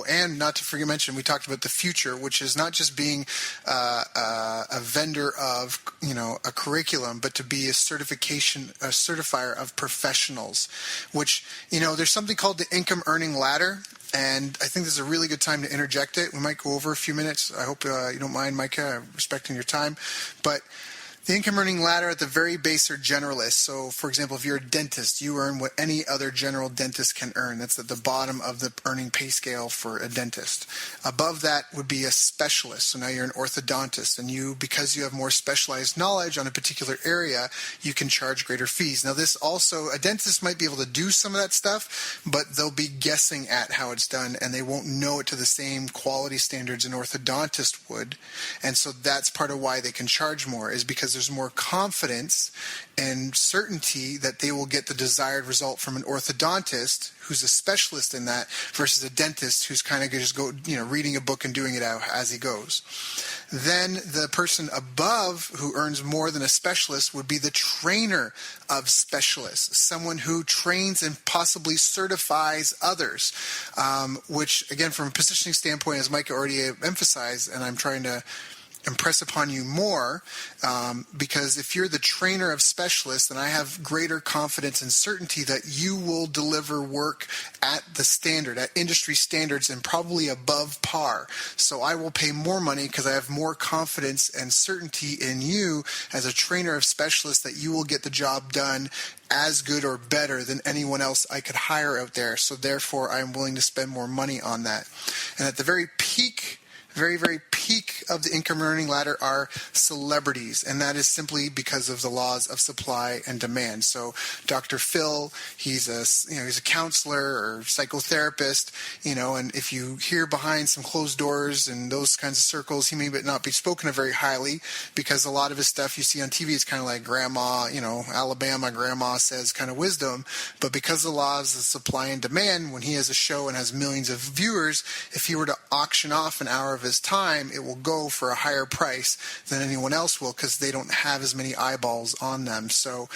and not to forget mention, we talked about the future, which is not just being a vendor of, a curriculum, but to be a certifier of professionals, which, there's something called the income earning ladder. And I think this is a really good time to interject it. We might go over a few minutes. I hope you don't mind, Micah, respecting your time. But the income earning ladder at the very base are generalists. So, for example, if you're a dentist, you earn what any other general dentist can earn. That's at the bottom of the earning pay scale for a dentist. Above that would be a specialist. So now you're an orthodontist, and because you have more specialized knowledge on a particular area, you can charge greater fees. Now, this also, a dentist might be able to do some of that stuff, but they'll be guessing at how it's done, and they won't know it to the same quality standards an orthodontist would. And so that's part of why they can charge more, is because because there's more confidence and certainty that they will get the desired result from an orthodontist who's a specialist in that versus a dentist who's kind of just reading a book and doing it out as he goes. Then the person above who earns more than a specialist would be the trainer of specialists, someone who trains and possibly certifies others, which, again, from a positioning standpoint, as Micah already emphasized, and I'm trying to impress upon you more, because if you're the trainer of specialists, then I have greater confidence and certainty that you will deliver work at the standard, at industry standards, and probably above par. So I will pay more money because I have more confidence and certainty in you as a trainer of specialists that you will get the job done as good or better than anyone else I could hire out there. So therefore, I'm willing to spend more money on that. And at the very peak of the income earning ladder are celebrities, and that is simply because of the laws of supply and demand. So Dr. Phil, he's a counselor or psychotherapist, and if you hear behind some closed doors and those kinds of circles, he may not be spoken of very highly because a lot of his stuff you see on TV is kind of like grandma, Alabama grandma says kind of wisdom. But because of the laws of supply and demand, when he has a show and has millions of viewers, if he were to auction off an hour of his time, it will go for a higher price than anyone else will because they don't have as many eyeballs on them. So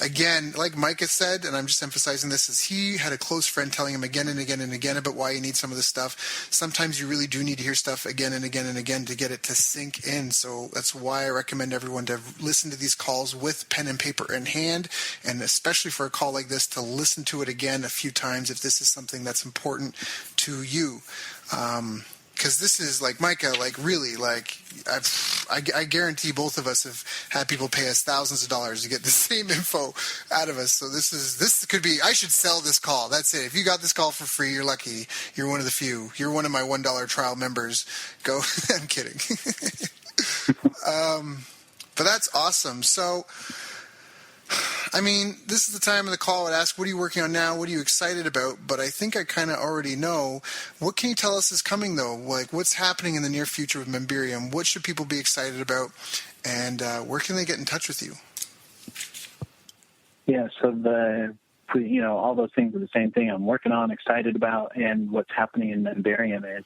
again, like Micah said, and I'm just emphasizing this, is he had a close friend telling him again and again and again about why you need some of this stuff. Sometimes you really do need to hear stuff again and again and again to get it to sink in. So that's why I recommend everyone to listen to these calls with pen and paper in hand, and especially for a call like this, to listen to it again a few times if this is something that's important to you. Because this is, like Micah, I guarantee both of us have had people pay us thousands of dollars to get the same info out of us. So this could be, I should sell this call. That's it. If you got this call for free, you're lucky. You're one of the few. You're one of my $1 trial members. Go. I'm kidding. But that's awesome. So, this is the time of the call. I'd ask, what are you working on now? What are you excited about? But I think I kind of already know. What can you tell us is coming, though? Like, what's happening in the near future with Memberium? What should people be excited about? And where can they get in touch with you? Yeah, so all those things are the same thing I'm working on, excited about. And what's happening in Memberium is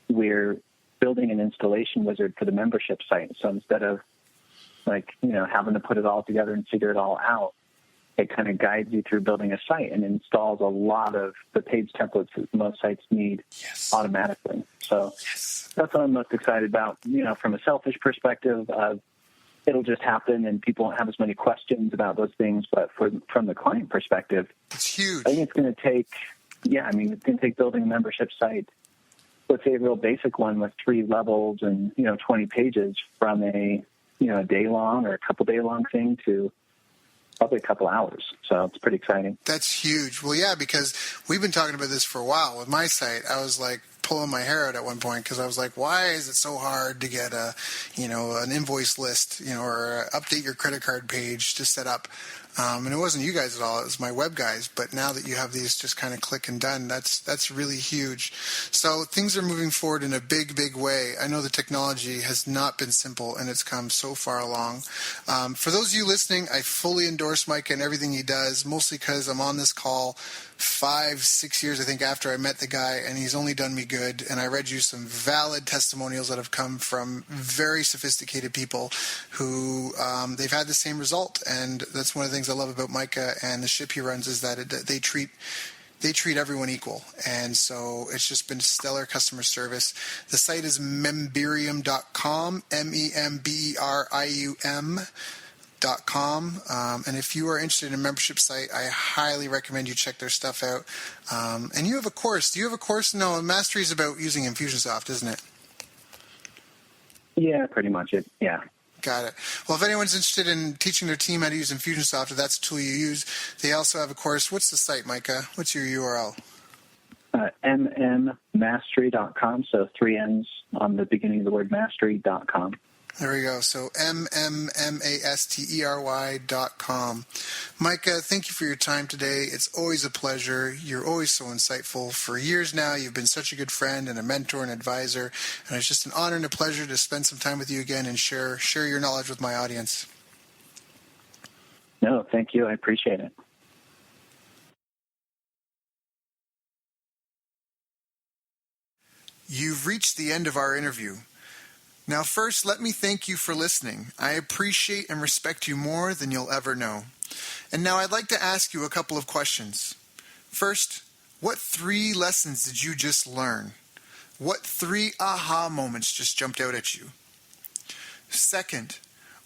we're building an installation wizard for the membership site. So instead of having to put it all together and figure it all out, it kind of guides you through building a site and installs a lot of the page templates that most sites need automatically. So that's what I'm most excited about. From a selfish perspective, it'll just happen and people won't have as many questions about those things. But from the client perspective, it's huge. I think it's going to take, it's going to take building a membership site, let's say a real basic one with 3 levels and, 20 pages from a day long or a couple day long thing to probably a couple hours. So it's pretty exciting. That's huge. Well, yeah, because we've been talking about this for a while with my site. I was like pulling my hair out at one point because I was like, why is it so hard to get an invoice list, or update your credit card page to set up? And it wasn't you guys at all. It was my web guys. But now that you have these just kind of click and done, that's really huge. So things are moving forward in a big, big way. I know the technology has not been simple, and it's come so far along. For those of you listening, I fully endorse Micah and everything he does, mostly because I'm on this call 5-6 years, I think, after I met the guy, and he's only done me good. And I read you some valid testimonials that have come from very sophisticated people who they've had the same result. And that's one of the things I love about Micah and the ship he runs is that they treat everyone equal. And so it's just been stellar customer service. The site is memberium.com, memberium.com. And if you are interested in a membership site, I highly recommend you check their stuff out. And you have a course. Do you have a course? No, Mastery is about using Infusionsoft, isn't it? Yeah, pretty much it. Yeah. Got it. Well, if anyone's interested in teaching their team how to use Infusionsoft, if that's a tool you use, they also have a course. What's the site, Micah? What's your URL? mmmastery.com, so 3 N's on the beginning of the word mastery.com. There we go. So MMMASTERY.com. Micah, thank you for your time today. It's always a pleasure. You're always so insightful. For years now, you've been such a good friend and a mentor and advisor. And it's just an honor and a pleasure to spend some time with you again and share your knowledge with my audience. No, thank you. I appreciate it. You've reached the end of our interview. Now, first, let me thank you for listening. I appreciate and respect you more than you'll ever know. And now I'd like to ask you a couple of questions. First, what 3 lessons did you just learn? What 3 aha moments just jumped out at you? Second,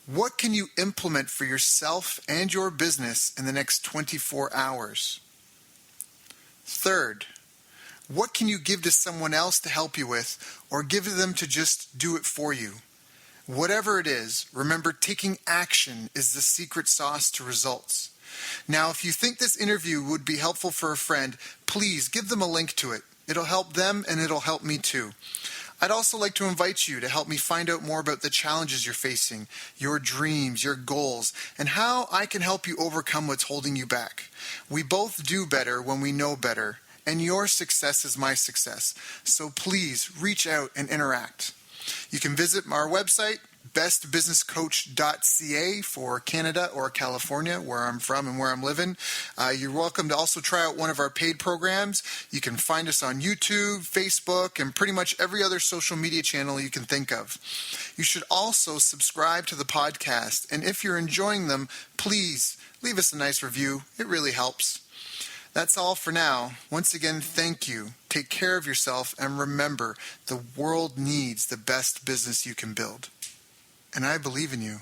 what can you implement for yourself and your business in the next 24 hours? Third, what can you give to someone else to help you with, or give them to just do it for you? Whatever it is, remember, taking action is the secret sauce to results. Now, if you think this interview would be helpful for a friend, please give them a link to it. It'll help them and it'll help me too. I'd also like to invite you to help me find out more about the challenges you're facing, your dreams, your goals, and how I can help you overcome what's holding you back. We both do better when we know better. And your success is my success. So please reach out and interact. You can visit our website, bestbusinesscoach.ca for Canada or California, where I'm from and where I'm living. You're welcome to also try out one of our paid programs. You can find us on YouTube, Facebook, and pretty much every other social media channel you can think of. You should also subscribe to the podcast. And if you're enjoying them, please leave us a nice review. It really helps. That's all for now. Once again, thank you. Take care of yourself, and remember, the world needs the best business you can build. And I believe in you.